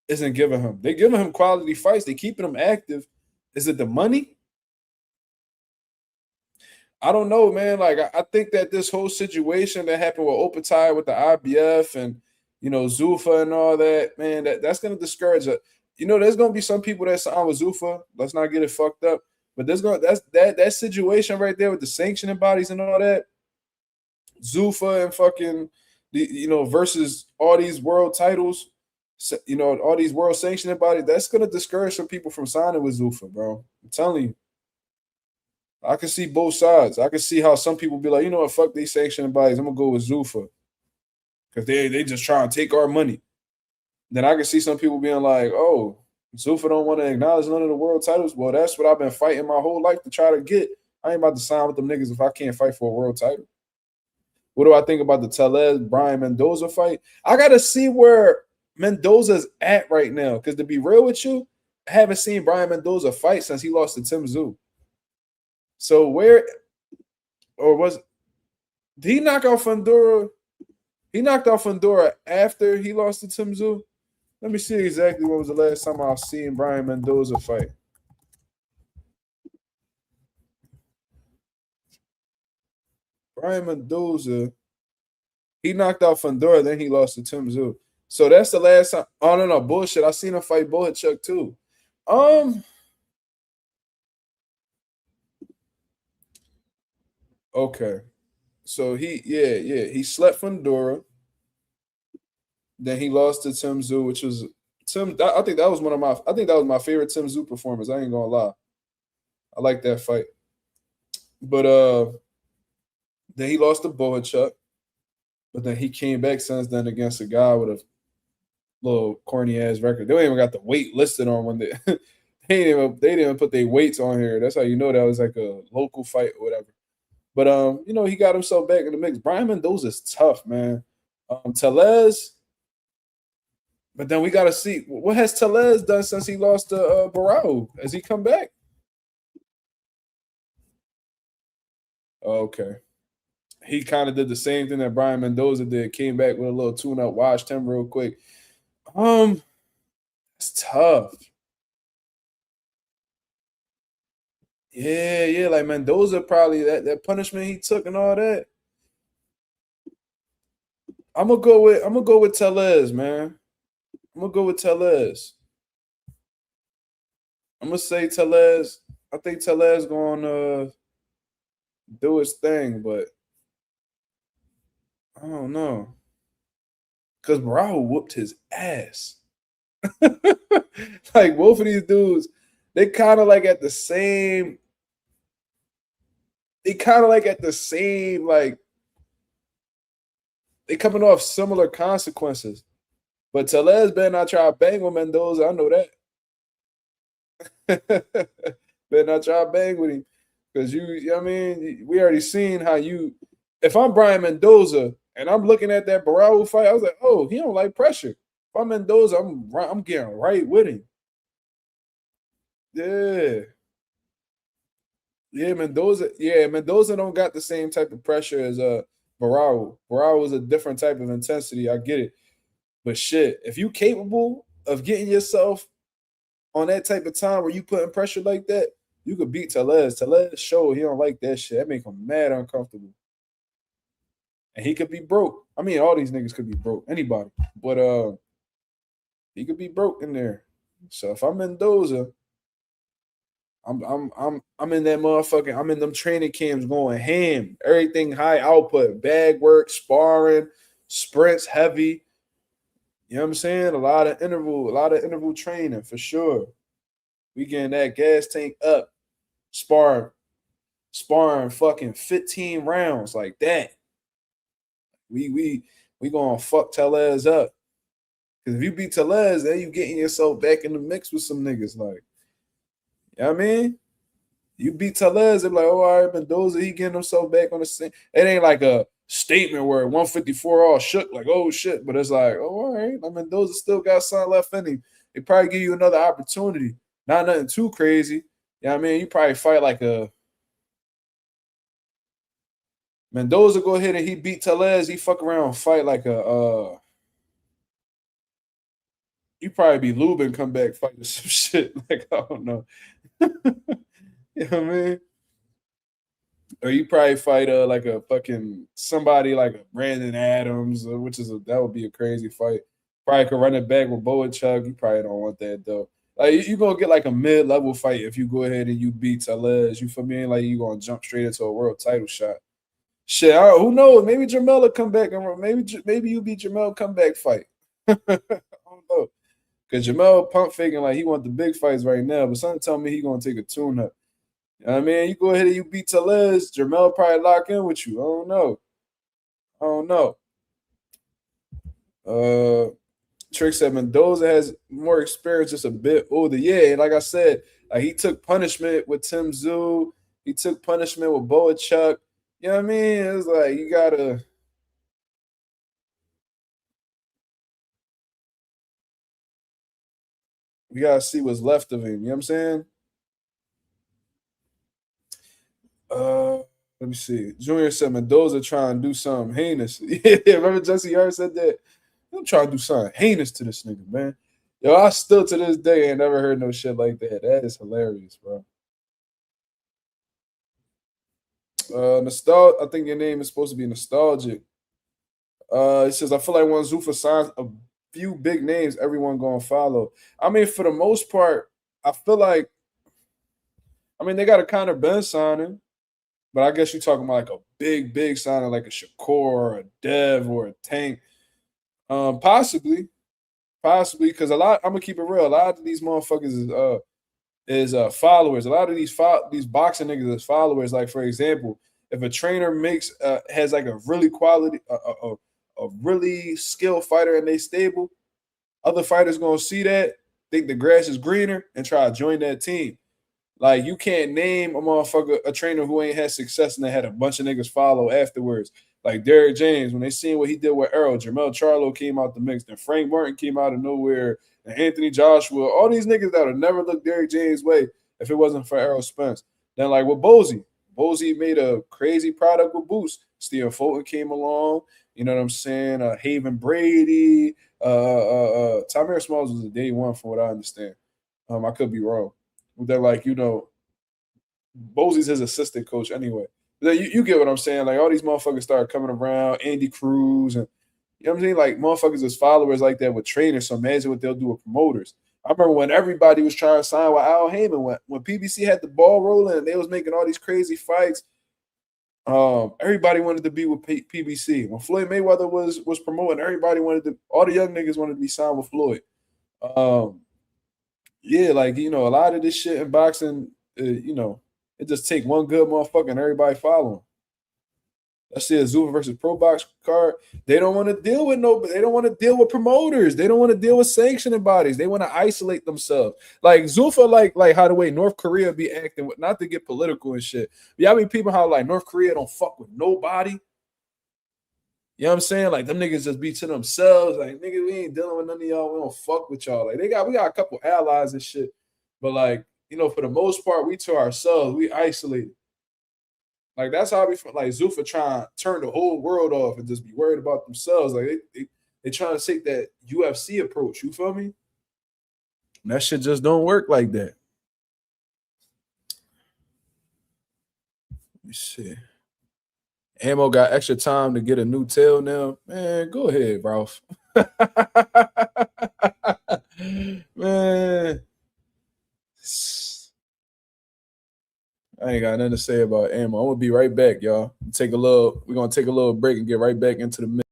isn't giving him? They're giving him quality fights. They're keeping him active. Is it the money? I don't know, man. Like, I think that this whole situation that happened with Opatai with the IBF and, you know, Zuffa and all that, man, that's going to discourage it. You know, there's going to be some people that sign with Zuffa. Let's not get it fucked up. But that situation right there with the sanctioning bodies and all that, Zuffa and fucking, you know, versus all these world titles, you know, all these world sanctioning bodies, that's going to discourage some people from signing with Zuffa, bro. I'm telling you. I can see both sides. I can see how some people be like, you know what, fuck these sanctioning bodies. I'm going to go with Zuffa because they just try and take our money. Then I can see some people being like, oh, Zuffa don't want to acknowledge none of the world titles. Well, that's what I've been fighting my whole life to try to get. I ain't about to sign with them niggas if I can't fight for a world title. What do I think about the Tellez Brian Mendoza fight? I gotta see where Mendoza's at right now. Because to be real with you, I haven't seen Brian Mendoza fight since he lost to Tim Tszyu. So where or was did he knock out Fundora? He knocked out Fundora after he lost to Tim Tszyu. Let me see exactly what was the last time I've seen Brian Mendoza fight. Brian Mendoza, he knocked out Fundora, then he lost to Tim Tszyu. So that's the last time. Oh no, bullshit. I seen him fight Bohachuk too. Okay. So he slept Fundora. Then he lost to Tim Tszyu, which was I think that was my favorite Tim Tszyu performance. I ain't gonna lie. I like that fight. But then he lost to Bohachuk. But then he came back since then against a guy with a little corny ass record. They don't even got the weight listed on when they they didn't even put their weights on here. That's how you know that was like a local fight or whatever. But he got himself back in the mix. Brian Mendoza is tough, man. Tellez, but then we gotta see what has Tellez done since he lost to Barao. Has he come back? Okay. He kind of did the same thing that Brian Mendoza did. Came back with a little tune-up, watched him real quick. It's tough. Yeah, like Mendoza probably that punishment he took and all that. I'm gonna go with Tellez, man. I'm gonna go with Tellez. I'm gonna say Tellez. I think Tellez gonna do his thing, but I don't know. Because Barao whooped his ass. Like both of these dudes, they kind of like at the same. They coming off similar consequences. But Tellez better not try to bang with Mendoza. I know that. Better not try to bang with him. Because we already seen how if I'm Brian Mendoza and I'm looking at that Barao fight, I was like, oh, he don't like pressure. If I'm Mendoza, I'm getting right with him. Yeah. Yeah, Mendoza don't got the same type of pressure as Barao. Barao is a different type of intensity. I get it. But shit, if you capable of getting yourself on that type of time where you putting pressure like that, you could beat Tellez. Tellez showed he don't like that shit. That make him mad uncomfortable. And he could be broke. I mean, all these niggas could be broke. Anybody. But he could be broke in there. So if I'm Mendoza, I'm in that motherfucking, I'm in them training camps going ham. Everything high output, bag work, sparring, sprints heavy. You know what I'm saying? A lot of interval training for sure. We getting that gas tank up, sparring fucking 15 rounds like that. We gonna fuck Tellez up. Because if you beat Tellez, then you getting yourself back in the mix with some niggas. Like, you know what I mean? You beat Tellez, they're like, oh, all right, Mendoza, he getting himself back on the scene. It ain't like a statement where 154 all shook, like, oh shit. But it's like, oh, all right, like Mendoza still got something left in him. They probably give you another opportunity. Not nothing too crazy. You know what I mean? You probably fight like a Mendoza go ahead and he beat Tellez, he fuck around and fight like a you probably be Lubin come back fighting some shit. Like, I don't know. You know what I mean? Or you probably fight like a fucking somebody like a Brandon Adams, that would be a crazy fight. Probably could run it back with Bohachuk. You probably don't want that though. Like you gonna get like a mid-level fight if you go ahead and you beat Tellez. You feel me? Like you gonna jump straight into a world title shot. Shit, who knows? Maybe Jamel will come back and maybe you beat Jamel comeback fight. I don't know. Because Jamel pump faking like he want the big fights right now, but something tell me he gonna take a tune-up. You know what I mean? You go ahead and you beat Tellez, Jamel probably lock in with you. I don't know. Trick said Mendoza has more experience, just a bit older. Yeah, like I said, like he took punishment with Tim Tszyu. He took punishment with Bohachuk. You know what I mean? It's like you gotta We gotta see what's left of him. You know what I'm saying? Uh, Let me see. Junior said Mendoza trying to do something heinous. Yeah, remember Jesse Hart said that? I'm trying to do something heinous to this nigga, man. Yo, I still to this day ain't never heard no shit like that. That is hilarious, bro. I think your name is supposed to be nostalgic. It says I feel like when Zufa signs a few big names, everyone gonna follow. I mean, for the most part, I feel like they got a Connor Ben signing, but I guess you're talking about like a big signing like a Shakur or a Dev or a Tank. Possibly, because a lot. I'm gonna keep it real. A lot of these motherfuckers is followers. A lot of these boxing niggas is followers. Like for example, if a trainer has like a really quality a really skilled fighter in they stable, other fighters gonna see that, think the grass is greener, and try to join that team. Like you can't name a trainer who ain't had success and they had a bunch of niggas follow afterwards. Like Derrick James, when they seen what he did with Errol, Jermell Charlo came out the mix, then Frank Martin came out of nowhere, and Anthony Joshua, all these niggas that would never look Derrick James' way if it wasn't for Errol Spence. Then like with Bozy made a crazy product with Boots. Stephen Fulton came along, you know what I'm saying? Haven Brady, Tamir Smalls was a day one from what I understand. I could be wrong. They're like, Bozy's his assistant coach anyway. You get what I'm saying? Like all these motherfuckers started coming around, Andy Cruz, and you know what I'm saying? Like motherfuckers is followers like that with trainers. So imagine what they'll do with promoters. I remember when everybody was trying to sign with Al Heyman, when PBC had the ball rolling and they was making all these crazy fights. Everybody wanted to be with PBC. When Floyd Mayweather was promoting, all the young niggas wanted to be signed with Floyd. Um, yeah, like a lot of this shit in boxing, it just take one good motherfucker and everybody follow. Let's see a Zufa versus Pro Box card. They don't want to deal with nobody. They don't want to deal with promoters. They don't want to deal with sanctioning bodies. They want to isolate themselves. Like Zufa, like how the way North Korea be acting, not to get political and shit. But y'all be people how like North Korea don't fuck with nobody. You know what I'm saying? Like them niggas just be to themselves. Like nigga, we ain't dealing with none of y'all. We don't fuck with y'all. Like we got a couple allies and shit. But like, for the most part, we to ourselves, we isolated. Like that's how we feel. Like Zufa trying to turn the whole world off and just be worried about themselves. Like they trying to take that UFC approach. You feel me? And that shit just don't work like that. Let me see. Ammo got extra time to get a new tail now. Man, go ahead, Ralph. Man. I ain't got nothing to say about ammo. I'm gonna be right back, y'all. We're gonna take a little break and get right back into the mix.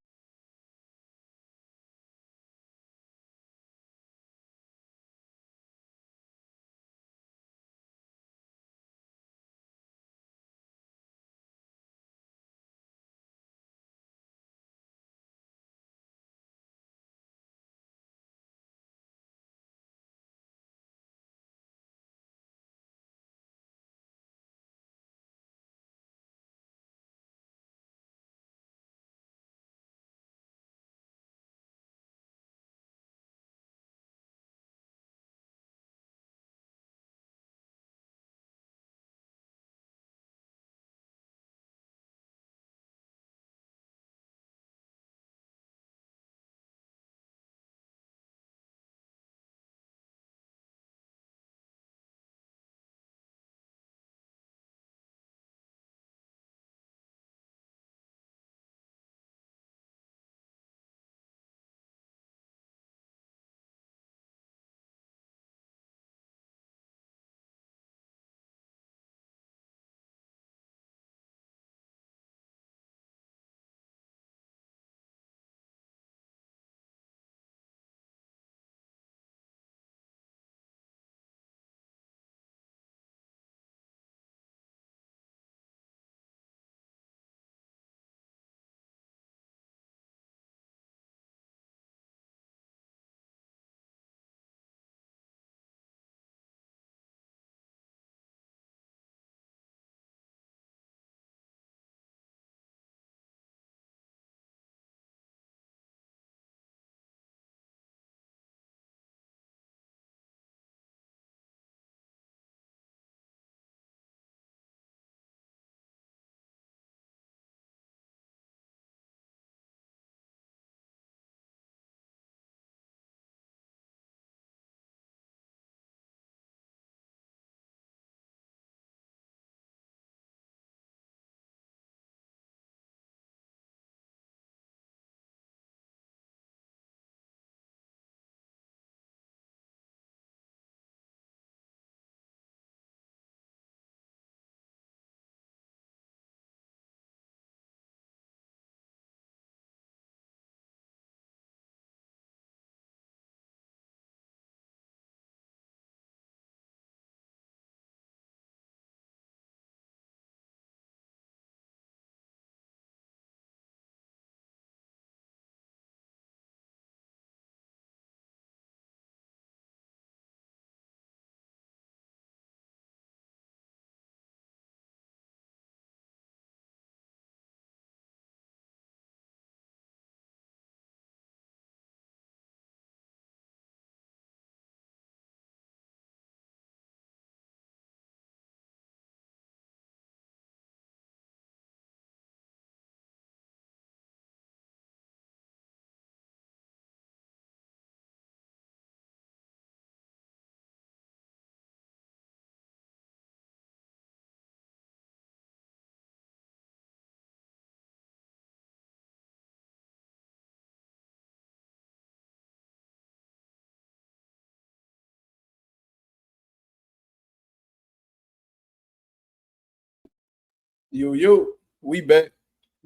We back.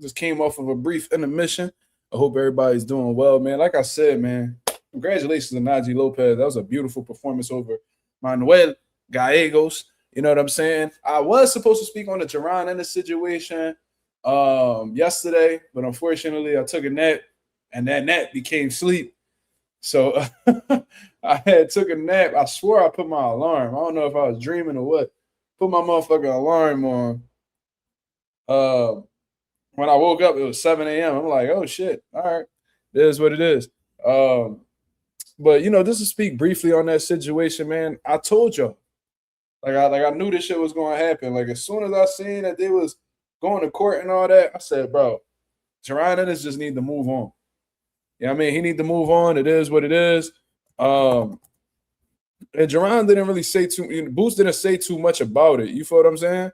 Just came off of a brief intermission. I hope everybody's doing well, man. Like I said, man, congratulations to Najee Lopez. That was a beautiful performance over Manuel Gallegos. You know what I'm saying? I was supposed to speak on the Jaron Ennis situation yesterday, but unfortunately I took a nap, and that nap became sleep. So I took a nap. I swore I put my alarm. I don't know if I was dreaming or what. Put my motherfucking alarm on. When I woke up, it was 7 a.m. I'm like, oh shit. All right. It is what it is. But just to speak briefly on that situation, man, I told y'all. I knew this shit was gonna happen. Like as soon as I seen that they was going to court and all that, I said, bro, Jaron Ennis just need to move on. I mean, he need to move on. It is what it is. And Jaron didn't really say Boots didn't say too much about it. You feel what I'm saying?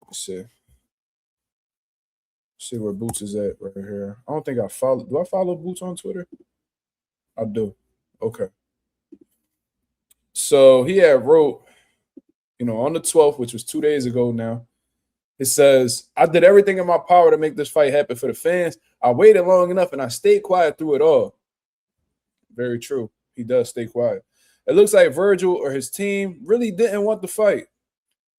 Let's see where Boots is at right here. I don't think I follow. Do I follow Boots on Twitter? I do. Okay. So he had wrote, on the 12th, which was 2 days ago now. It says, I did everything in my power to make this fight happen for the fans. I waited long enough and I stayed quiet through it all. Very true. He does stay quiet. It looks like Vergil or his team really didn't want the fight.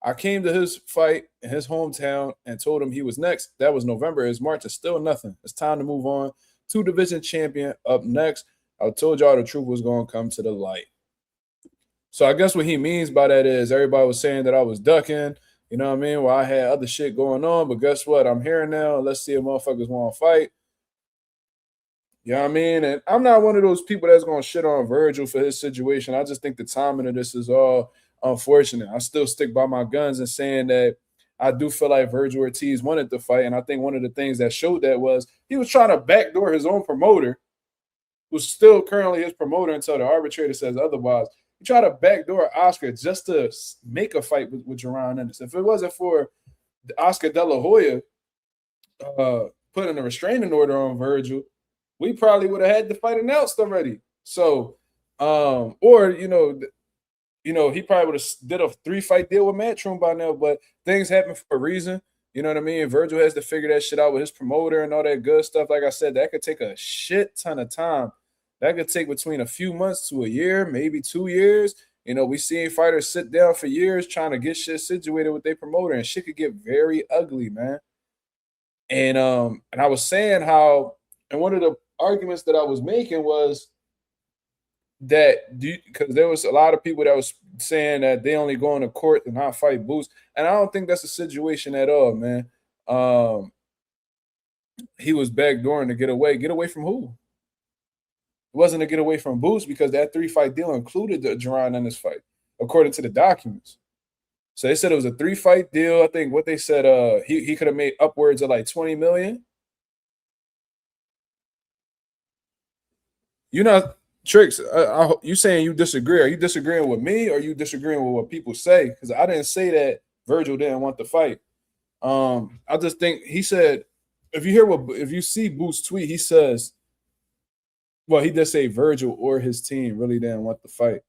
I came to his fight in his hometown and told him he was next. That was November. His March is still nothing. It's time to move on. 2 division champion up next. I told y'all the truth was going to come to the light. So I guess what he means by that is everybody was saying that I was ducking. You know what I mean? Well, I had other shit going on, but guess what? I'm here now. Let's see if motherfuckers want to fight. You know what I mean? And I'm not one of those people that's going to shit on Vergil for his situation. I just think the timing of this is all unfortunate. I still stick by my guns and saying that I do feel like Vergil Ortiz wanted to fight. And I think one of the things that showed that was he was trying to backdoor his own promoter, who's still currently his promoter until the arbitrator says otherwise. He tried to backdoor Oscar just to make a fight with Jaron Ennis. If it wasn't for Oscar De La Hoya putting a restraining order on Vergil, we probably would have had the fight announced already. So, he probably would have did a 3-fight deal with Matchroom by now, but things happen for a reason. You know what I mean? Vergil has to figure that shit out with his promoter and all that good stuff. Like I said, that could take a shit ton of time. That could take between a few months to a year, maybe 2 years. We seen fighters sit down for years trying to get shit situated with their promoter, and shit could get very ugly, man. And I was saying how, and one of the arguments that I was making was that because there was a lot of people that was saying that they only go into court and not fight Boots, and I don't think that's a situation at all, man. He was backdooring to get away. Get away from who? It wasn't to get away from Boots because that 3-fight deal included the Jaron Ennis fight, according to the documents. So they said it was a 3-fight deal. I think what they said, he could have made upwards of like $20 million. You're not Tricks. You saying you disagree? Are you disagreeing with me, or are you disagreeing with what people say? Because I didn't say that Vergil didn't want the fight. I just think he said if you see Boots tweet, he says. Well, he did say Vergil or his team really didn't want the fight.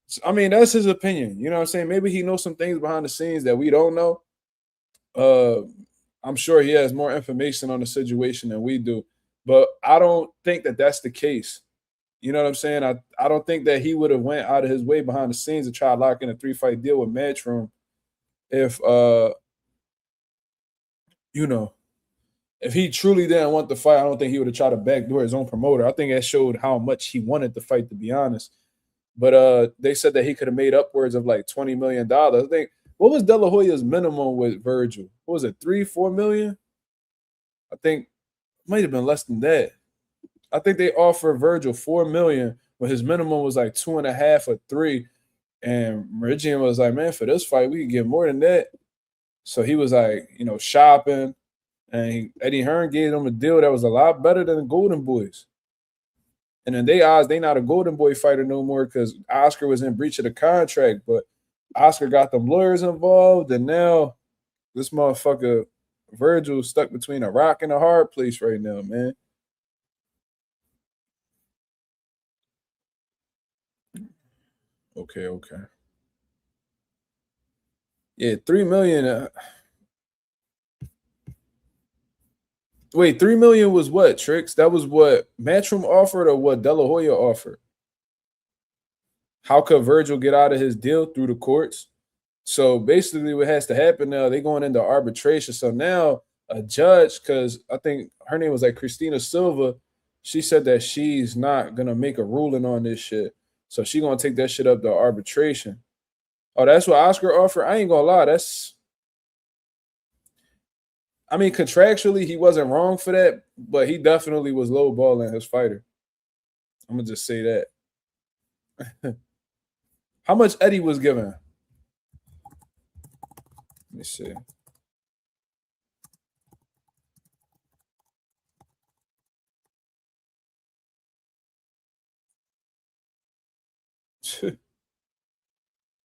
So, I mean, that's his opinion. You know what I'm saying? Maybe he knows some things behind the scenes that we don't know. I'm sure he has more information on the situation than we do. But I don't think that that's the case. You know what I'm saying? I don't think that he would have went out of his way behind the scenes to try to lock in a 3-fight deal with Matchroom if, if he truly didn't want the fight. I don't think he would have tried to backdoor his own promoter. I think that showed how much he wanted the fight, to be honest. But they said that he could have made upwards of like $20 million. I think, what was De La Hoya's minimum with Vergil? What was it, $3-4 million? I think it might have been less than that. I think they offered Vergil $4 million, but his minimum was like 2.5 or 3. And Meridian was like, man, for this fight, we could get more than that. So he was like, shopping. And Eddie Hearn gave him a deal that was a lot better than the Golden Boys. And in their eyes, they not a Golden Boy fighter no more because Oscar was in breach of the contract. But Oscar got them lawyers involved, and now this motherfucker Vergil stuck between a rock and a hard place right now, man. Okay. Yeah, 3 million. Wait, 3 million was what, Tricks? That was what Matchroom offered or what De La Hoya offered? How could Vergil get out of his deal through the courts? So basically, what has to happen now, they're going into arbitration. So now a judge, because I think her name was like Christina Silva, she said that she's not gonna make a ruling on this shit. So she gonna take that shit up to arbitration. Oh, that's what Oscar offered. I ain't gonna lie, I mean, contractually, he wasn't wrong for that, but he definitely was lowballing his fighter. I'm gonna just say that. How much Eddie was given? Let me see.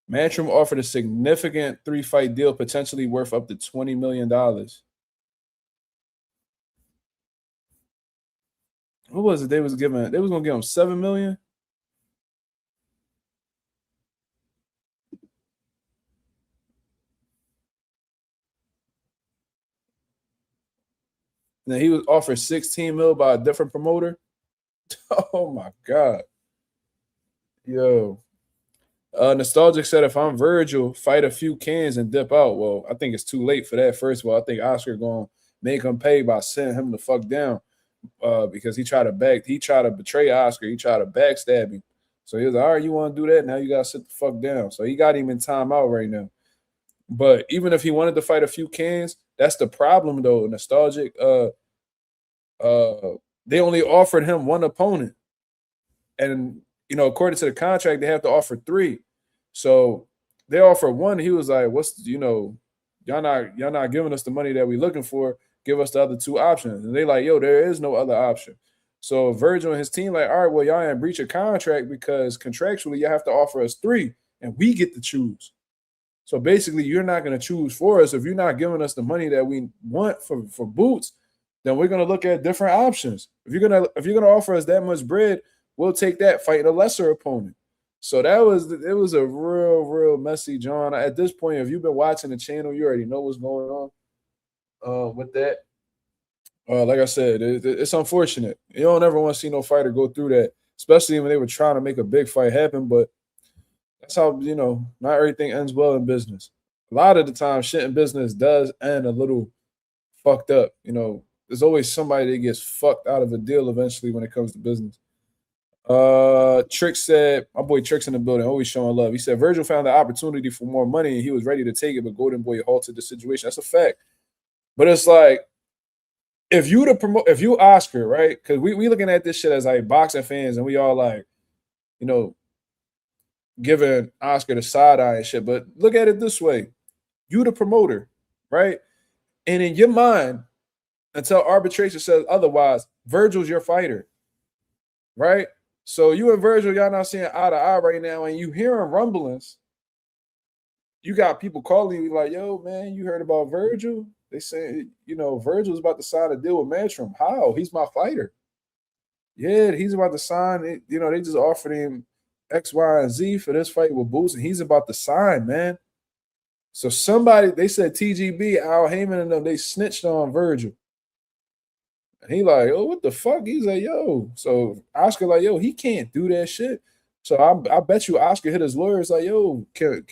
Matchroom offered a significant 3-fight deal, potentially worth up to $20 million. What was it? They was gonna give him $7 million. And then he was offered 16 mil by a different promoter. Oh my god. Yo. Nostalgic said if I'm Vergil, fight a few cans and dip out. Well, I think it's too late for that. First of all, I think Oscar gonna make him pay by sending him the fuck down. Because he tried to betray Oscar, he tried to backstab him. So he was like, all right, you want to do that? Now you gotta sit the fuck down. So he got him in timeout right now. But even if he wanted to fight a few cans, that's the problem though. Nostalgic, they only offered him one opponent. And according to the contract, they have to offer 3. So they offered 1. He was like, what's y'all not giving us the money that we're looking for. Give us the other 2 options. And they like, yo, there is no other option. So Vergil and his team like, all right, well, y'all ain't breach of contract because contractually you have to offer us 3 and we get to choose. So basically, you're not going to choose for us. If you're not giving us the money that we want for Boots, then we're going to look at different options. If you're gonna offer us that much bread, we'll take that fighting a lesser opponent. So it was a real messy John. At this point, if you've been watching the channel, you already know what's going on with that. Like I said, it's unfortunate. You don't ever want to see no fighter go through that, especially when they were trying to make a big fight happen. But that's how, not everything ends well in business. A lot of the time, shit in business does end a little fucked up. There's always somebody that gets fucked out of a deal eventually when it comes to business. Trick said, my boy Trick's in the building, always showing love. He said Vergil found the opportunity for more money and he was ready to take it, but Golden Boy halted the situation. That's a fact. But it's like, if you Oscar, right? Because we looking at this shit as like boxing fans and we all like, giving Oscar the side eye and shit. But look at it this way. You the promoter, right? And in your mind, until arbitration says otherwise, Vergil's your fighter, right? So you and Vergil, y'all not seeing eye to eye right now, and you hearing rumblings. You got people calling you like, yo, man, you heard about Vergil? They say, Vergil's about to sign a deal with Matchroom. How? He's my fighter. Yeah, he's about to sign. They just offered him X, Y, and Z for this fight with Boots, and he's about to sign, man. So they said TGB, Al Heyman and them, they snitched on Vergil. And he like, oh, what the fuck? He's like, yo. So Oscar like, yo, he can't do that shit. So I bet you Oscar hit his lawyers like, yo, can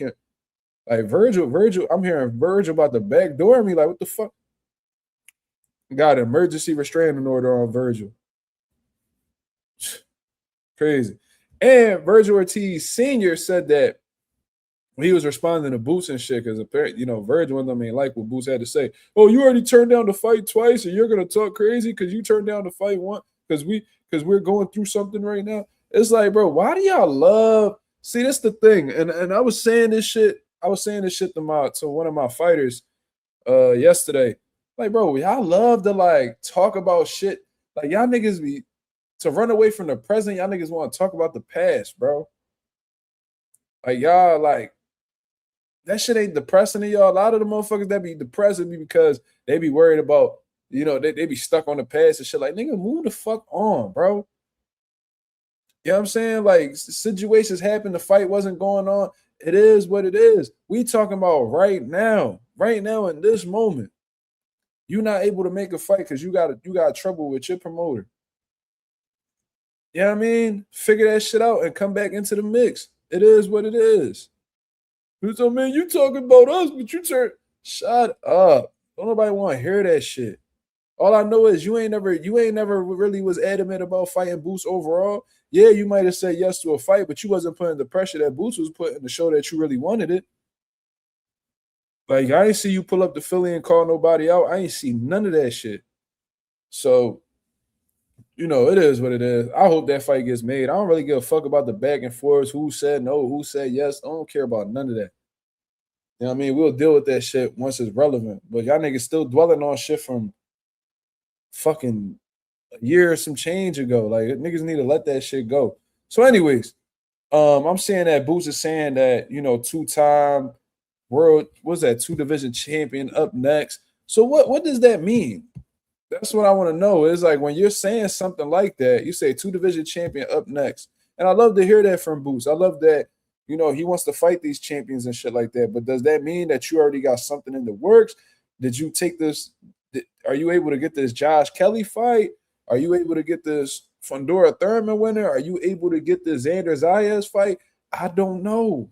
like Vergil, I'm hearing Vergil about to backdoor me. Like, what the fuck? Got an emergency restraining order on Vergil. Crazy. And Vergil Ortiz Sr. said that when he was responding to Boots and shit, because apparently, Vergil and them ain't like what Boots had to say. Oh, you already turned down the fight twice, and you're gonna talk crazy because you turned down the fight once because we're going through something right now. It's like, bro, why do y'all love? See, that's the thing. And I was saying this shit. To one of my fighters yesterday. Like, bro, y'all love to like talk about shit. Like y'all niggas be to run away from the present. Y'all niggas want to talk about the past, bro. Like y'all like that shit ain't depressing to y'all. A lot of the motherfuckers that be depressing me because they be worried about, they be stuck on the past and shit. Like, nigga, move the fuck on, bro. You know what I'm saying? Like, situations happen, the fight wasn't going on. It is what it is. We talking about right now in this moment. You're not able to make a fight because you got trouble with your promoter. You know what I mean? Figure that shit out and come back into the mix. It is what it is. So, man, you talking about us, but you turn. Shut up. Don't nobody want to hear that shit. All I know is you ain't never really was adamant about fighting Boots overall. Yeah, you might have said yes to a fight, but you wasn't putting the pressure that Boots was putting to show that you really wanted it. Like, I ain't see you pull up the Philly and call nobody out. I ain't see none of that shit. So, it is what it is. I hope that fight gets made. I don't really give a fuck about the back and forth, who said no, who said yes. I don't care about none of that. You know what I mean? We'll deal with that shit once it's relevant. But y'all niggas still dwelling on shit from fucking a year or some change ago. Like, niggas need to let that shit go. So, anyways, I'm saying that Boots is saying that, two-time world, what's that, 2-division champion up next. So what does that mean? That's what I want to know. It's like when you're saying something like that, you say 2-division champion up next. And I love to hear that from Boots. I love that, he wants to fight these champions and shit like that. But does that mean that you already got something in the works? Did you take this? Are you able to get this Josh Kelly fight? Are you able to get this Fondora Thurman winner? Are you able to get this Xander Zayas fight? I don't know.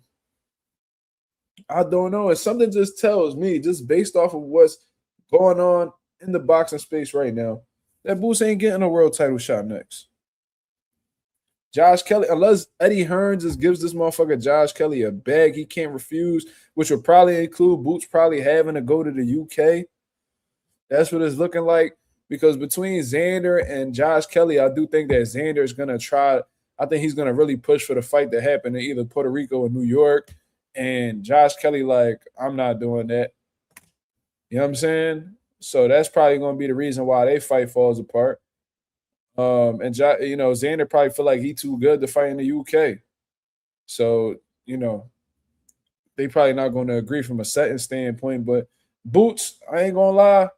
And something just tells me, just based off of what's going on in the boxing space right now, that Boots ain't getting a world title shot next. Josh Kelly, unless Eddie Hearn just gives this motherfucker Josh Kelly a bag he can't refuse, which would probably include Boots probably having to go to the UK. That's what it's looking like. Because between Xander and Josh Kelly, I do think that Xander is going to try. I think he's going to really push for the fight that happened in either Puerto Rico or New York. And Josh Kelly, like, I'm not doing that. You know what I'm saying? So that's probably going to be the reason why they fight falls apart. And Xander probably feel like he too good to fight in the UK. So, they probably not going to agree from a setting standpoint. But Boots, I ain't going to lie,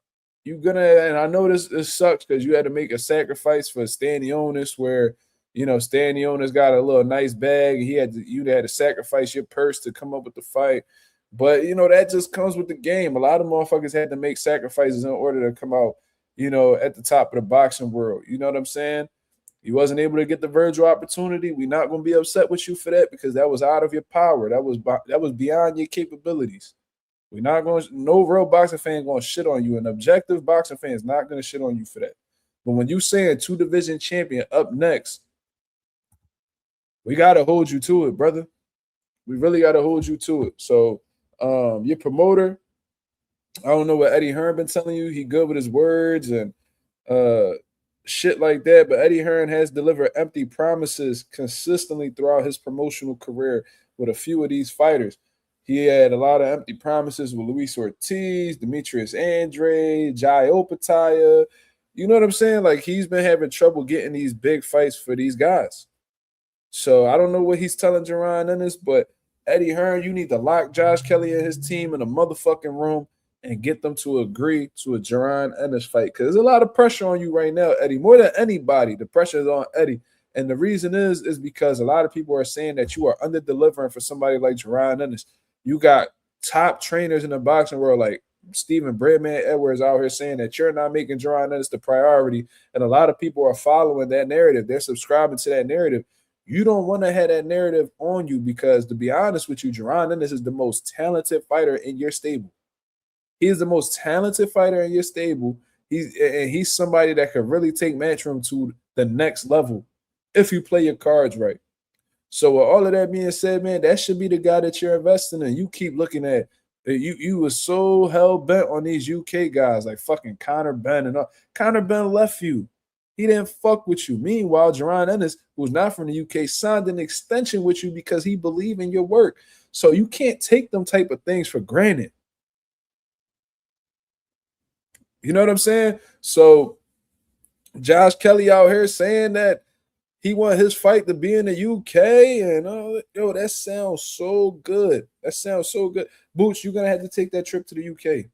and I know this sucks because you had to make a sacrifice for Stanionis where, Stanionis got a little nice bag. You had to sacrifice your purse to come up with the fight. But, that just comes with the game. A lot of motherfuckers had to make sacrifices in order to come out, at the top of the boxing world. You know what I'm saying? You wasn't able to get the Vergil opportunity. We're not going to be upset with you for that because that was out of your power. That was beyond your capabilities. We're not going to, no real boxing fan going to shit on you. An objective boxing fan is not going to shit on you for that. But when you saying 2-division champion up next, we got to hold you to it, brother. We really got to hold you to it. So your promoter, I don't know what Eddie Hearn been telling you. He good with his words and shit like that. But Eddie Hearn has delivered empty promises consistently throughout his promotional career with a few of these fighters. He had a lot of empty promises with Luis Ortiz, Demetrius Andre, Jai Opataya. You know what I'm saying? Like, he's been having trouble getting these big fights for these guys. So I don't know what he's telling Jaron Ennis, but Eddie Hearn, you need to lock Josh Kelly and his team in a motherfucking room and get them to agree to a Jaron Ennis fight. Because there's a lot of pressure on you right now, Eddie. More than anybody, the pressure is on Eddie. And the reason is because a lot of people are saying that you are under-delivering for somebody like Jaron Ennis. You got top trainers in the boxing world like Stephen Breadman Edwards out here saying that you're not making Jaron Ennis the priority. And a lot of people are following that narrative. They're subscribing to that narrative. You don't want to have that narrative on you because, to be honest with you, Jaron Ennis is the most talented fighter in your stable. He's the most talented fighter in your stable. He's somebody that could really take Matchroom to the next level if you play your cards right. So with all of that being said, man, that should be the guy that you're investing in. You keep looking at you was so hell bent on these UK guys like fucking Conor Benn and all. Conor Benn left you. He didn't fuck with you. Meanwhile, Jaron Ennis, who's not from the UK, signed an extension with you because he believed in your work. So you can't take them type of things for granted. You know what I'm saying? So Josh Kelly out here saying that he want his fight to be in the UK and that sounds so good. That sounds so good. Boots, you're gonna have to take that trip to the UK.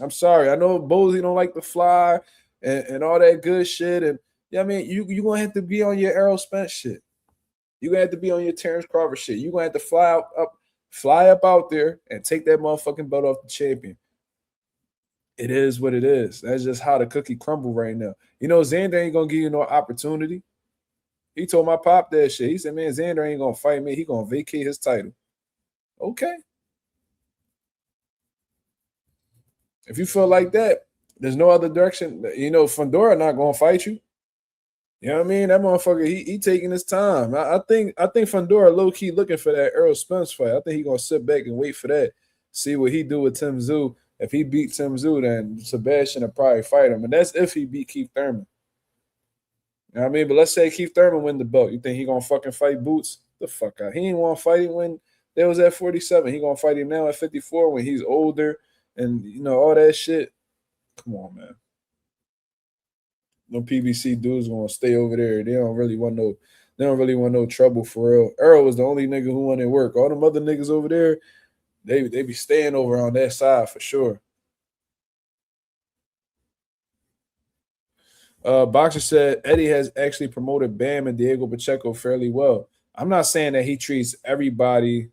I'm sorry. I know Bozy don't like to fly and all that good shit. And yeah, I mean, you're gonna have to be on your Errol Spence shit. You're gonna have to be on your Terrence Crawford shit. You're gonna have to fly up out there and take that motherfucking belt off the champion. It is what it is. That's just how the cookie crumble right now. You know, Xander ain't gonna give you no opportunity. He told my pop that shit. He said, man, Xander ain't gonna fight me. He gonna vacate his title. Okay. If you feel like that, there's no other direction. You know, Fundora not gonna fight you. You know what I mean? That motherfucker, he taking his time. I think Fundora low-key looking for that Errol Spence fight. I think he gonna sit back and wait for that. See what he do with Tim Tszyu. If he beat Tim Tszyu, then Sebastian will probably fight him. And that's if he beat Keith Thurman. You know what I mean? But let's say Keith Thurman win the belt. You think he gonna fucking fight Boots? The fuck out. He ain't want to fight him when they was at 47. He gonna fight him now at 54 when he's older and you know all that shit. Come on, man. No PBC dudes gonna stay over there. They don't really want no trouble for real. Earl was the only nigga who wanted work. All them other niggas over there, they be staying over on that side for sure. Boxer said Eddie has actually promoted Bam and Diego Pacheco fairly well. I'm not saying that he treats everybody,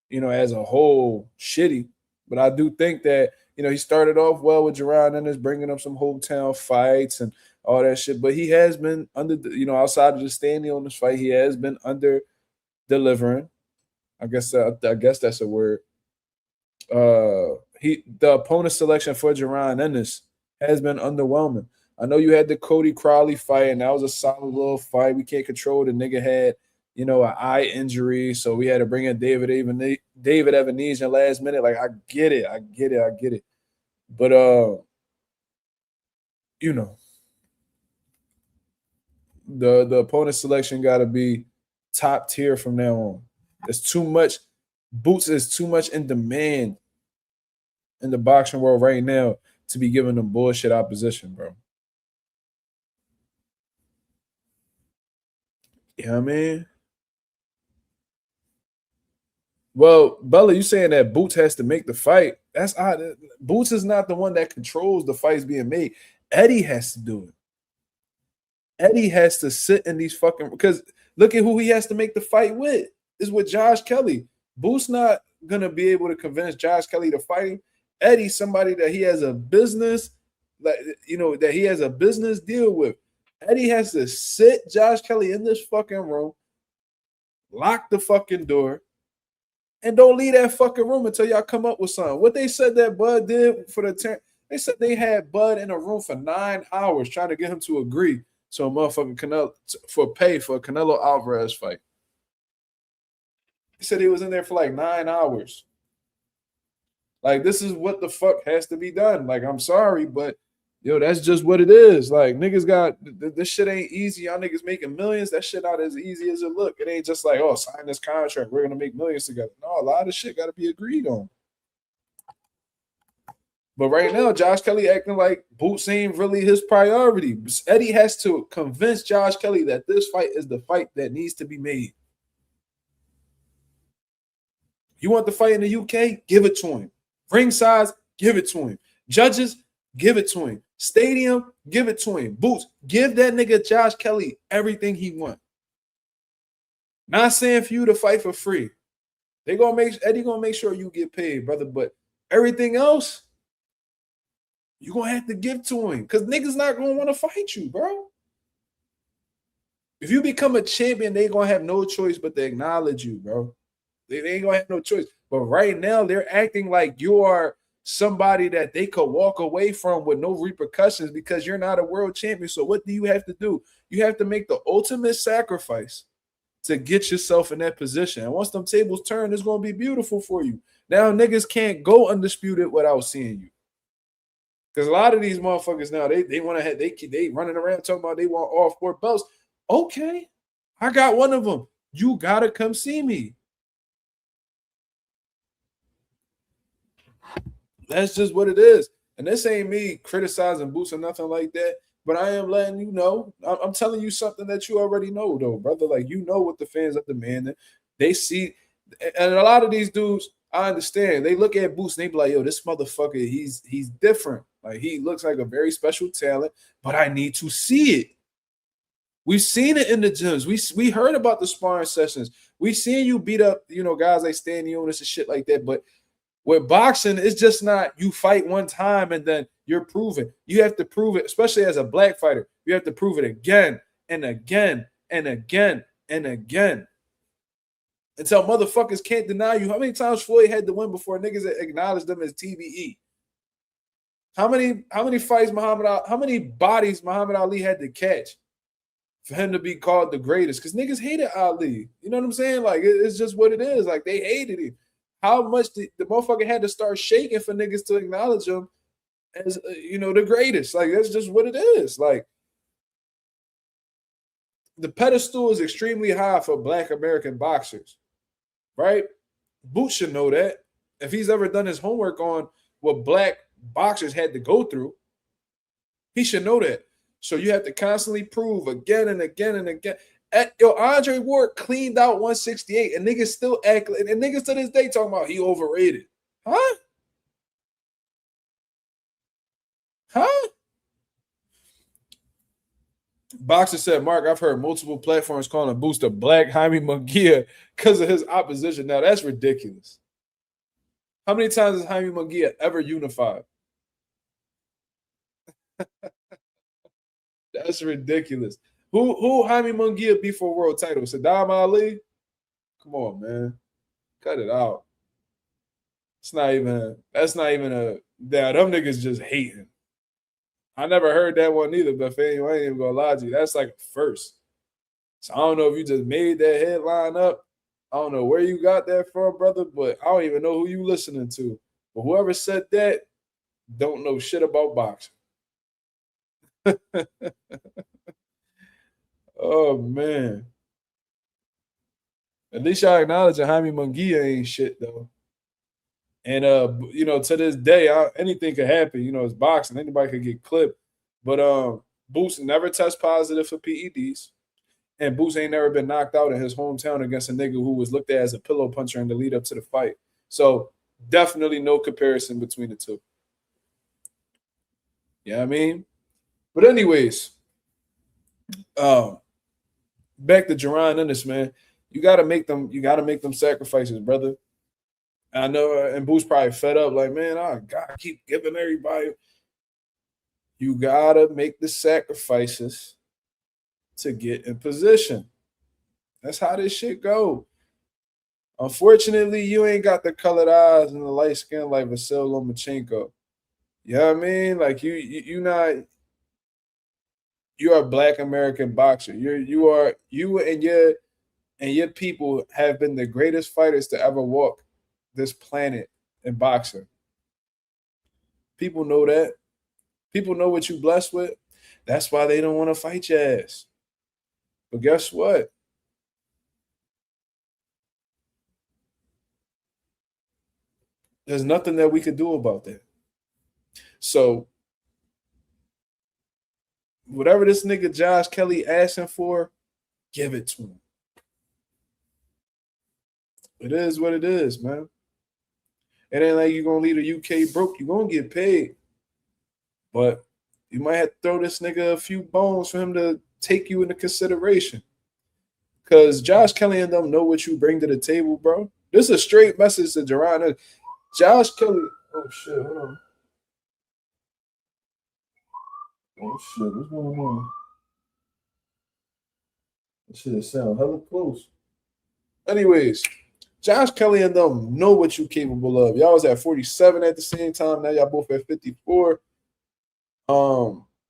you know, as a whole shitty, but I do think that, you know, he started off well with Jaron Ennis, bringing up some hometown fights and all that shit. But he has been under, you know, outside of just standing on this fight, he has been under delivering. I guess that's a word. The opponent selection for Jaron Ennis has been underwhelming. I know you had the Cody Crowley fight, and that was a solid little fight. We can't control. The nigga had, you know, an eye injury, so we had to bring in David Evanesyan last minute. Like, I get it. But you know, the opponent selection got to be top tier from now on. There's too much. Boots is too much in demand in the boxing world right now to be giving them bullshit opposition, bro. You know what I mean? Well, Bella, you saying that Boots has to make the fight. That's odd. Boots is not the one that controls the fights being made. Eddie has to do it. Eddie has to sit in these fucking, because look at who he has to make the fight with. Is with Josh Kelly. Boots not gonna be able to convince Josh Kelly to fight him. Eddie, somebody that he has a business, like, you know, that he has a business deal with. Eddie has to sit Josh Kelly in this fucking room, lock the fucking door, and don't leave that fucking room until y'all come up with something. What they said that Bud did for they said they had Bud in a room for 9 hours trying to get him to agree to a motherfucking Canelo for a Canelo Alvarez fight. He said he was in there for like 9 hours. Like, this is what the fuck has to be done. Like, I'm sorry, but yo, that's just what it is. Like, niggas got this shit ain't easy. Y'all niggas making millions. That shit not as easy as it look. It ain't just like, oh, sign this contract. We're gonna make millions together. No, a lot of shit got to be agreed on. But right now, Josh Kelly acting like Boots ain't really his priority. Eddie has to convince Josh Kelly that this fight is the fight that needs to be made. You want the fight in the UK? Give it to him. Ring size, give it to him. Judges, give it to him. Stadium, give it to him. Boots, give that nigga Josh Kelly everything he wants. Not saying for you to fight for free. Eddie gonna make sure you get paid, brother. But everything else, you're gonna have to give to him. Because niggas not gonna want to fight you, bro. If you become a champion, they gonna have no choice but to acknowledge you, bro. They ain't gonna have no choice. But right now, they're acting like you are somebody that they could walk away from with no repercussions because you're not a world champion. So what do you have to do? You have to make the ultimate sacrifice to get yourself in that position. And once them tables turn, it's going to be beautiful for you. Now niggas can't go undisputed without seeing you. Because a lot of these motherfuckers now, they want to have, they running around talking about they want all 4 belts. Okay, I got one of them. You got to come see me. That's just what it is. And this ain't me criticizing Boots or nothing like that, but I am letting you know. I'm telling you something that you already know, though, brother. Like, you know what the fans are demanding. They see, and a lot of these dudes, I understand. They look at Boots and they be like, yo, this motherfucker, he's different. Like, he looks like a very special talent, but I need to see it. We've seen it in the gyms. We heard about the sparring sessions. We seen you beat up, guys like Stan Jonas and shit like that. But with boxing, it's just not you fight one time and then you're proven. You have to prove it, especially as a black fighter. You have to prove it again and again and again and again until motherfuckers can't deny you. How many times Floyd had to win before niggas acknowledged them as TBE? How many fights how many bodies Muhammad Ali had to catch for him to be called the greatest? Because niggas hated Ali. You know what I'm saying? Like, it's just what it is. Like, they hated him. How much the motherfucker had to start shaking for niggas to acknowledge him as, the greatest. Like, that's just what it is. Like, the pedestal is extremely high for Black American boxers, right? Boots should know that. If he's ever done his homework on what Black boxers had to go through, he should know that. So you have to constantly prove again and again and again. Andre Ward cleaned out 168, and niggas still act, and niggas to this day talking about he overrated. Huh? Boxer said, Mark, I've heard multiple platforms calling a booster Black Jaime Munguia because of his opposition. Now, that's ridiculous. How many times has Jaime Munguia ever unified? That's ridiculous. Who Jaime Munguia beat for a world title? Saddam Ali? Come on, man. Cut it out. That's not even them niggas just hating. I never heard that one either, but anyway, I ain't even gonna lie to you. That's like first. So I don't know if you just made that headline up. I don't know where you got that from, brother, but I don't even know who you listening to. But whoever said that don't know shit about boxing. Oh, man. At least y'all acknowledging Jaime Munguia ain't shit, though. And, to this day, anything could happen. It's boxing. Anybody could get clipped. But Boots never test positive for PEDs. And Boots ain't never been knocked out in his hometown against a nigga who was looked at as a pillow puncher in the lead up to the fight. So definitely no comparison between the two. Yeah, I mean? But anyways, back to Jaron Ennis, man. You gotta make them sacrifices, brother. I know, and Boots probably fed up, like, man, I gotta keep giving everybody. You gotta make the sacrifices to get in position. That's how this shit go. Unfortunately, you ain't got the colored eyes and the light skin like Vasil Lomachenko. You know what I mean? Like you're a Black American boxer. You and your people have been the greatest fighters to ever walk this planet in boxing. People know that. People know what you blessed with. That's why they don't want to fight your ass. But guess what? There's nothing that we could do about that. So whatever this nigga Josh Kelly asking for, give it to him. It is what it is, man. It ain't like you're going to leave the UK broke. You're going to get paid. But you might have to throw this nigga a few bones for him to take you into consideration. Because Josh Kelly and them know what you bring to the table, bro. This is a straight message to Jaron. Josh Kelly. Oh, shit. Hold on. Oh, shit. What's going on? This shit sound hella close. Anyways, Josh Kelly and them know what you're capable of. Y'all was at 47 at the same time. Now y'all both at 54.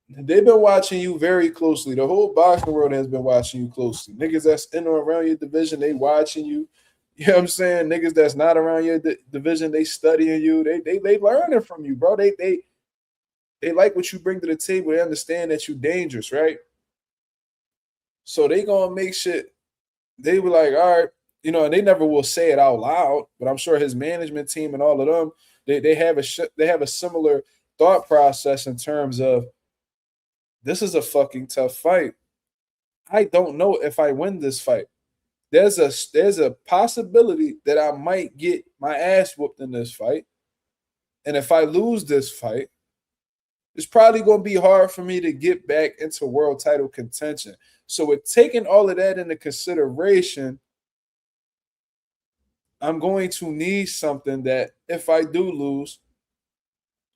They've been watching you very closely. The whole boxing world has been watching you closely. Niggas that's in or around your division, they watching you. You know what I'm saying? Niggas that's not around your division, they studying you. They learning from you, bro. They like what you bring to the table. They understand that you're dangerous, right? So they gonna make shit. They were like, all right, and they never will say it out loud, but I'm sure his management team and all of them, they have a similar thought process in terms of this is a fucking tough fight. I don't know if I win this fight. There's a possibility that I might get my ass whooped in this fight. And if I lose this fight, it's probably going to be hard for me to get back into world title contention. So with taking all of that into consideration, I'm going to need something that if I do lose,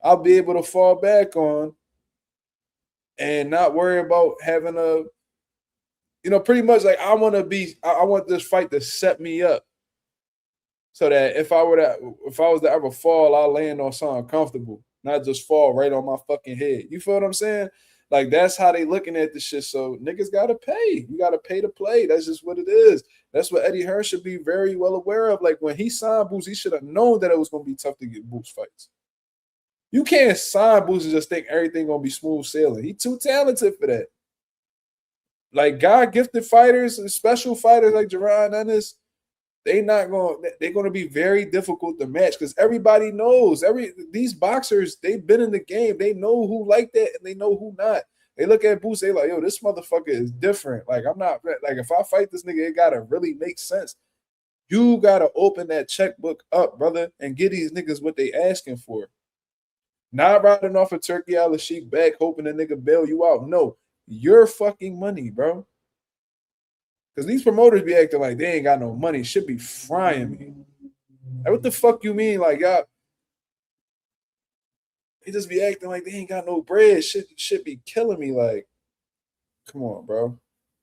I'll be able to fall back on and not worry about having a, pretty much like I want this fight to set me up so that if I was to ever fall, I'll land on something comfortable, not just fall right on my fucking head. You feel what I'm saying? Like that's how they looking at this shit. So niggas gotta pay. You gotta pay to play. That's just what it is. That's what Eddie Hearn should be very well aware of. Like when he signed Boots, he should have known that it was gonna be tough to get Boots fights. You can't sign Boots and just think everything gonna be smooth sailing. He too talented for that. Like God gifted fighters and special fighters like Jaron Ennis, they're going to be very difficult to match because everybody knows these boxers, they've been in the game. They know who like that and they know who not. They look at Boots, they like, yo, this motherfucker is different. Like I'm not like if I fight this nigga, it gotta really make sense. You gotta open that checkbook up, brother, and get these niggas what they asking for. Not riding off a Turkey Al-Sheikh back, hoping a nigga bail you out. No, your fucking money, bro. Because these promoters be acting like they ain't got no money. Should be frying me. Like, what the fuck you mean? Like, y'all, they just be acting like they ain't got no bread. Should be killing me. Like, come on, bro.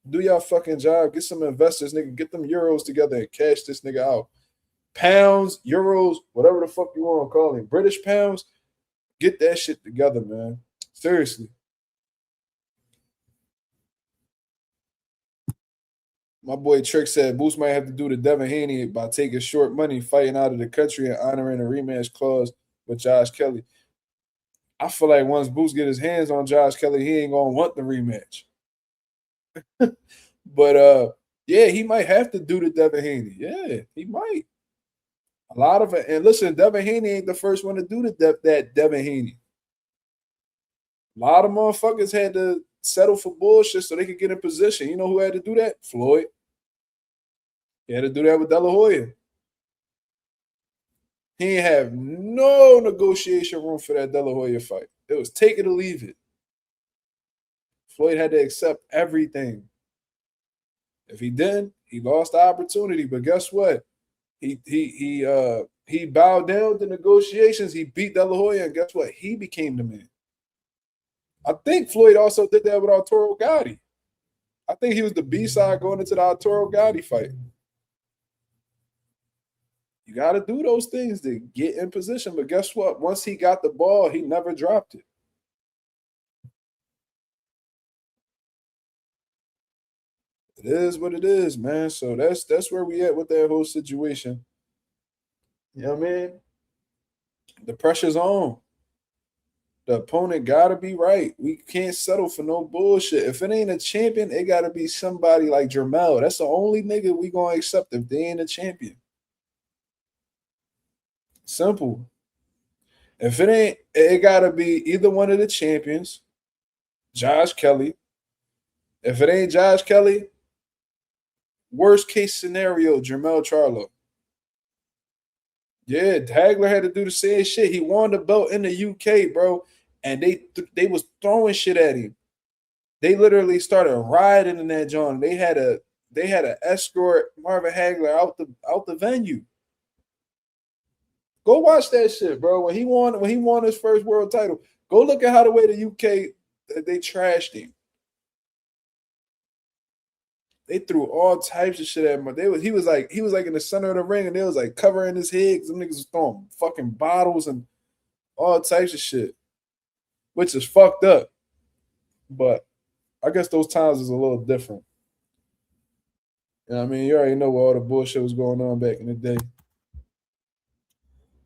Do y'all fucking job. Get some investors, nigga. Get them euros together and cash this nigga out. Pounds, euros, whatever the fuck you want to call it. British pounds. Get that shit together, man. Seriously. My boy Trick said Boots might have to do the Devin Haney by taking short money, fighting out of the country, and honoring a rematch clause with Josh Kelly. I feel like once Boots get his hands on Josh Kelly, he ain't gonna want the rematch. But yeah, he might have to do the Devin Haney. Yeah, he might. A lot of it, and listen, Devin Haney ain't the first one to do that Devin Haney. A lot of motherfuckers had to settle for bullshit so they could get in position. You know who had to do that? Floyd. He had to do that with De La Hoya. He ain't have no negotiation room for that De La Hoya fight. It was take it or leave it. Floyd had to accept everything. If he didn't, he lost the opportunity. But guess what? He bowed down to negotiations. He beat De La Hoya, and guess what? He became the man. I think Floyd also did that with Arturo Gatti. I think he was the B-side going into the Arturo Gatti fight. You got to do those things to get in position. But guess what? Once he got the ball, he never dropped it. It is what it is, man. So that's where we at with that whole situation. You know what I mean? The pressure's on. The opponent gotta be right. We can't settle for no bullshit. If it ain't a champion, it gotta be somebody like Jermell. That's the only nigga we gonna accept if they ain't a champion. Simple. If it ain't, it gotta be either one of the champions, Josh Kelly. If it ain't Josh Kelly, worst case scenario, Jermell Charlo. Yeah, Hagler had to do the same shit. He won the belt in the UK, bro, and they was throwing shit at him. They literally started riding in that joint. They had a escort Marvin Hagler out the venue. Go watch that shit, bro. When he won his first world title, go look at how the way the UK they trashed him. They threw all types of shit at him. He was like in the center of the ring, and they was like covering his head. Some niggas was throwing fucking bottles and all types of shit, which is fucked up. But I guess those times is a little different. You know what I mean? You already know where all the bullshit was going on back in the day.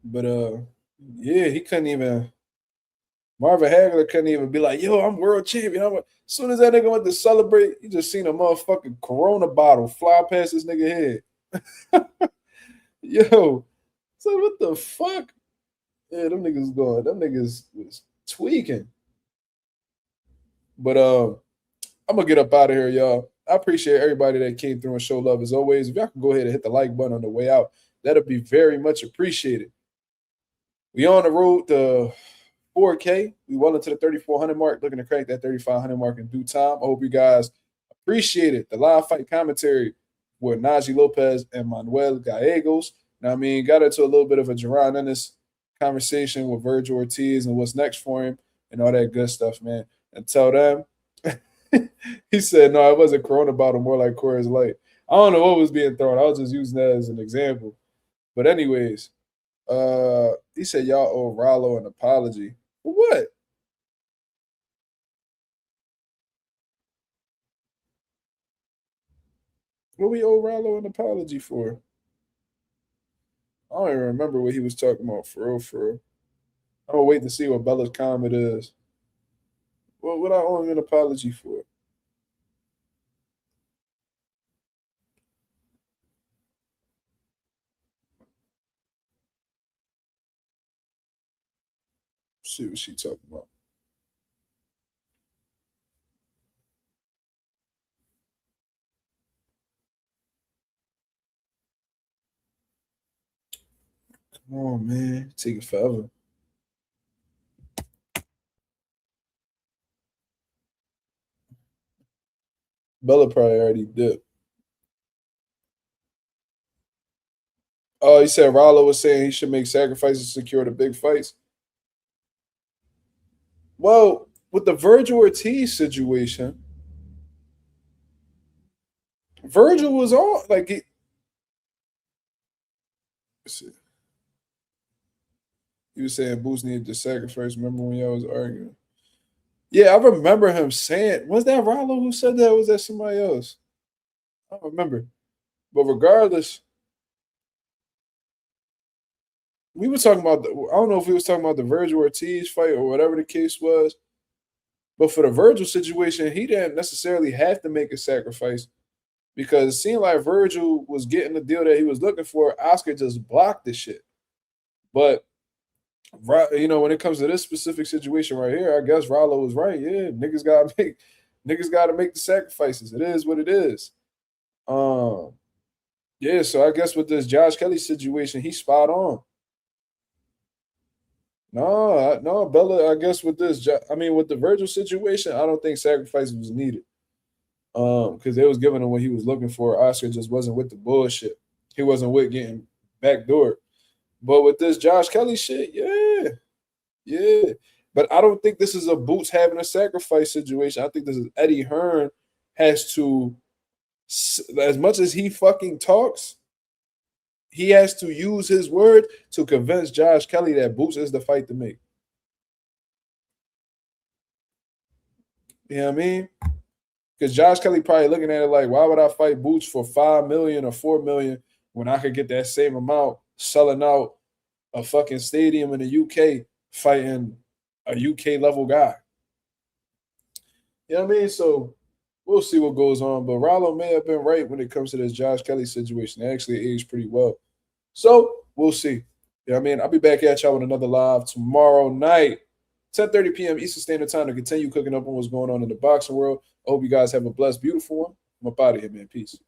But yeah, he couldn't even. Marvin Hagler couldn't even be like, yo, I'm world champion. As soon as that nigga went to celebrate, you just seen a motherfucking Corona bottle fly past this nigga head. Yo, so what the fuck? Yeah, them niggas was tweaking. But I'm gonna get up out of here, y'all. I appreciate everybody that came through and showed love as always. If y'all can go ahead and hit the like button on the way out, that'll be very much appreciated. We on the road to 4K. We well into the 3,400 mark, looking to crack that 3,500 mark in due time. I hope you guys appreciate it. The live fight commentary with Najee Lopez and Manuel Gallegos. Now, I mean, got into a little bit of a Jaron Ennis conversation with Vergil Ortiz and what's next for him and all that good stuff, man. And tell them, he said, no, it wasn't Corona bottle, more like Coors Light. I don't know what was being thrown. I was just using that as an example. But anyways, he said y'all owe Rollo an apology. For what? What we owe Rollo an apology for? I don't even remember what he was talking about for real, for real. I'm gonna wait to see what Bella's comment is. What I owe him an apology for? Let's see what she talking about. Come on, man. Take it forever. Bella probably already did. Oh, he said Rollo was saying he should make sacrifices to secure the big fights. Well, with the Vergil Ortiz situation, Vergil was on like he. Let's see. He was saying Boots needed to sacrifice. Remember when y'all was arguing? Yeah, I remember him saying. Was that Rollo who said that? Or was that somebody else? I don't remember. But regardless, we were talking about. I don't know if we was talking about the Vergil Ortiz fight or whatever the case was. But for the Vergil situation, he didn't necessarily have to make a sacrifice because it seemed like Vergil was getting the deal that he was looking for. Oscar just blocked the shit. But when it comes to this specific situation right here, I guess Rollo was right. Yeah, niggas gotta make the sacrifices. It is what it is. Yeah, so I guess with this Josh Kelly situation, he's spot on. No, Bella. I guess with this, with the Vergil situation, I don't think sacrifice was needed. Because they was giving him what he was looking for. Oscar just wasn't with the bullshit. He wasn't with getting backdoored. But with this Josh Kelly shit, yeah. But I don't think this is a Boots having a sacrifice situation. I think this is Eddie Hearn has to, as much as he fucking talks, he has to use his word to convince Josh Kelly that Boots is the fight to make. You know what I mean? Because Josh Kelly probably looking at it like, why would I fight Boots for $5 million or $4 million when I could get that same amount selling out a fucking stadium in the UK fighting a UK level guy? You know what I mean? So we'll see what goes on. But Rollo may have been right when it comes to this Josh Kelly situation. They actually aged pretty well. So we'll see. You know what I mean? I'll be back at y'all with another live tomorrow night, 10:30 p.m. Eastern Standard Time, to continue cooking up on what's going on in the boxing world. I hope you guys have a blessed, beautiful one. I'm up out of here, man. Peace.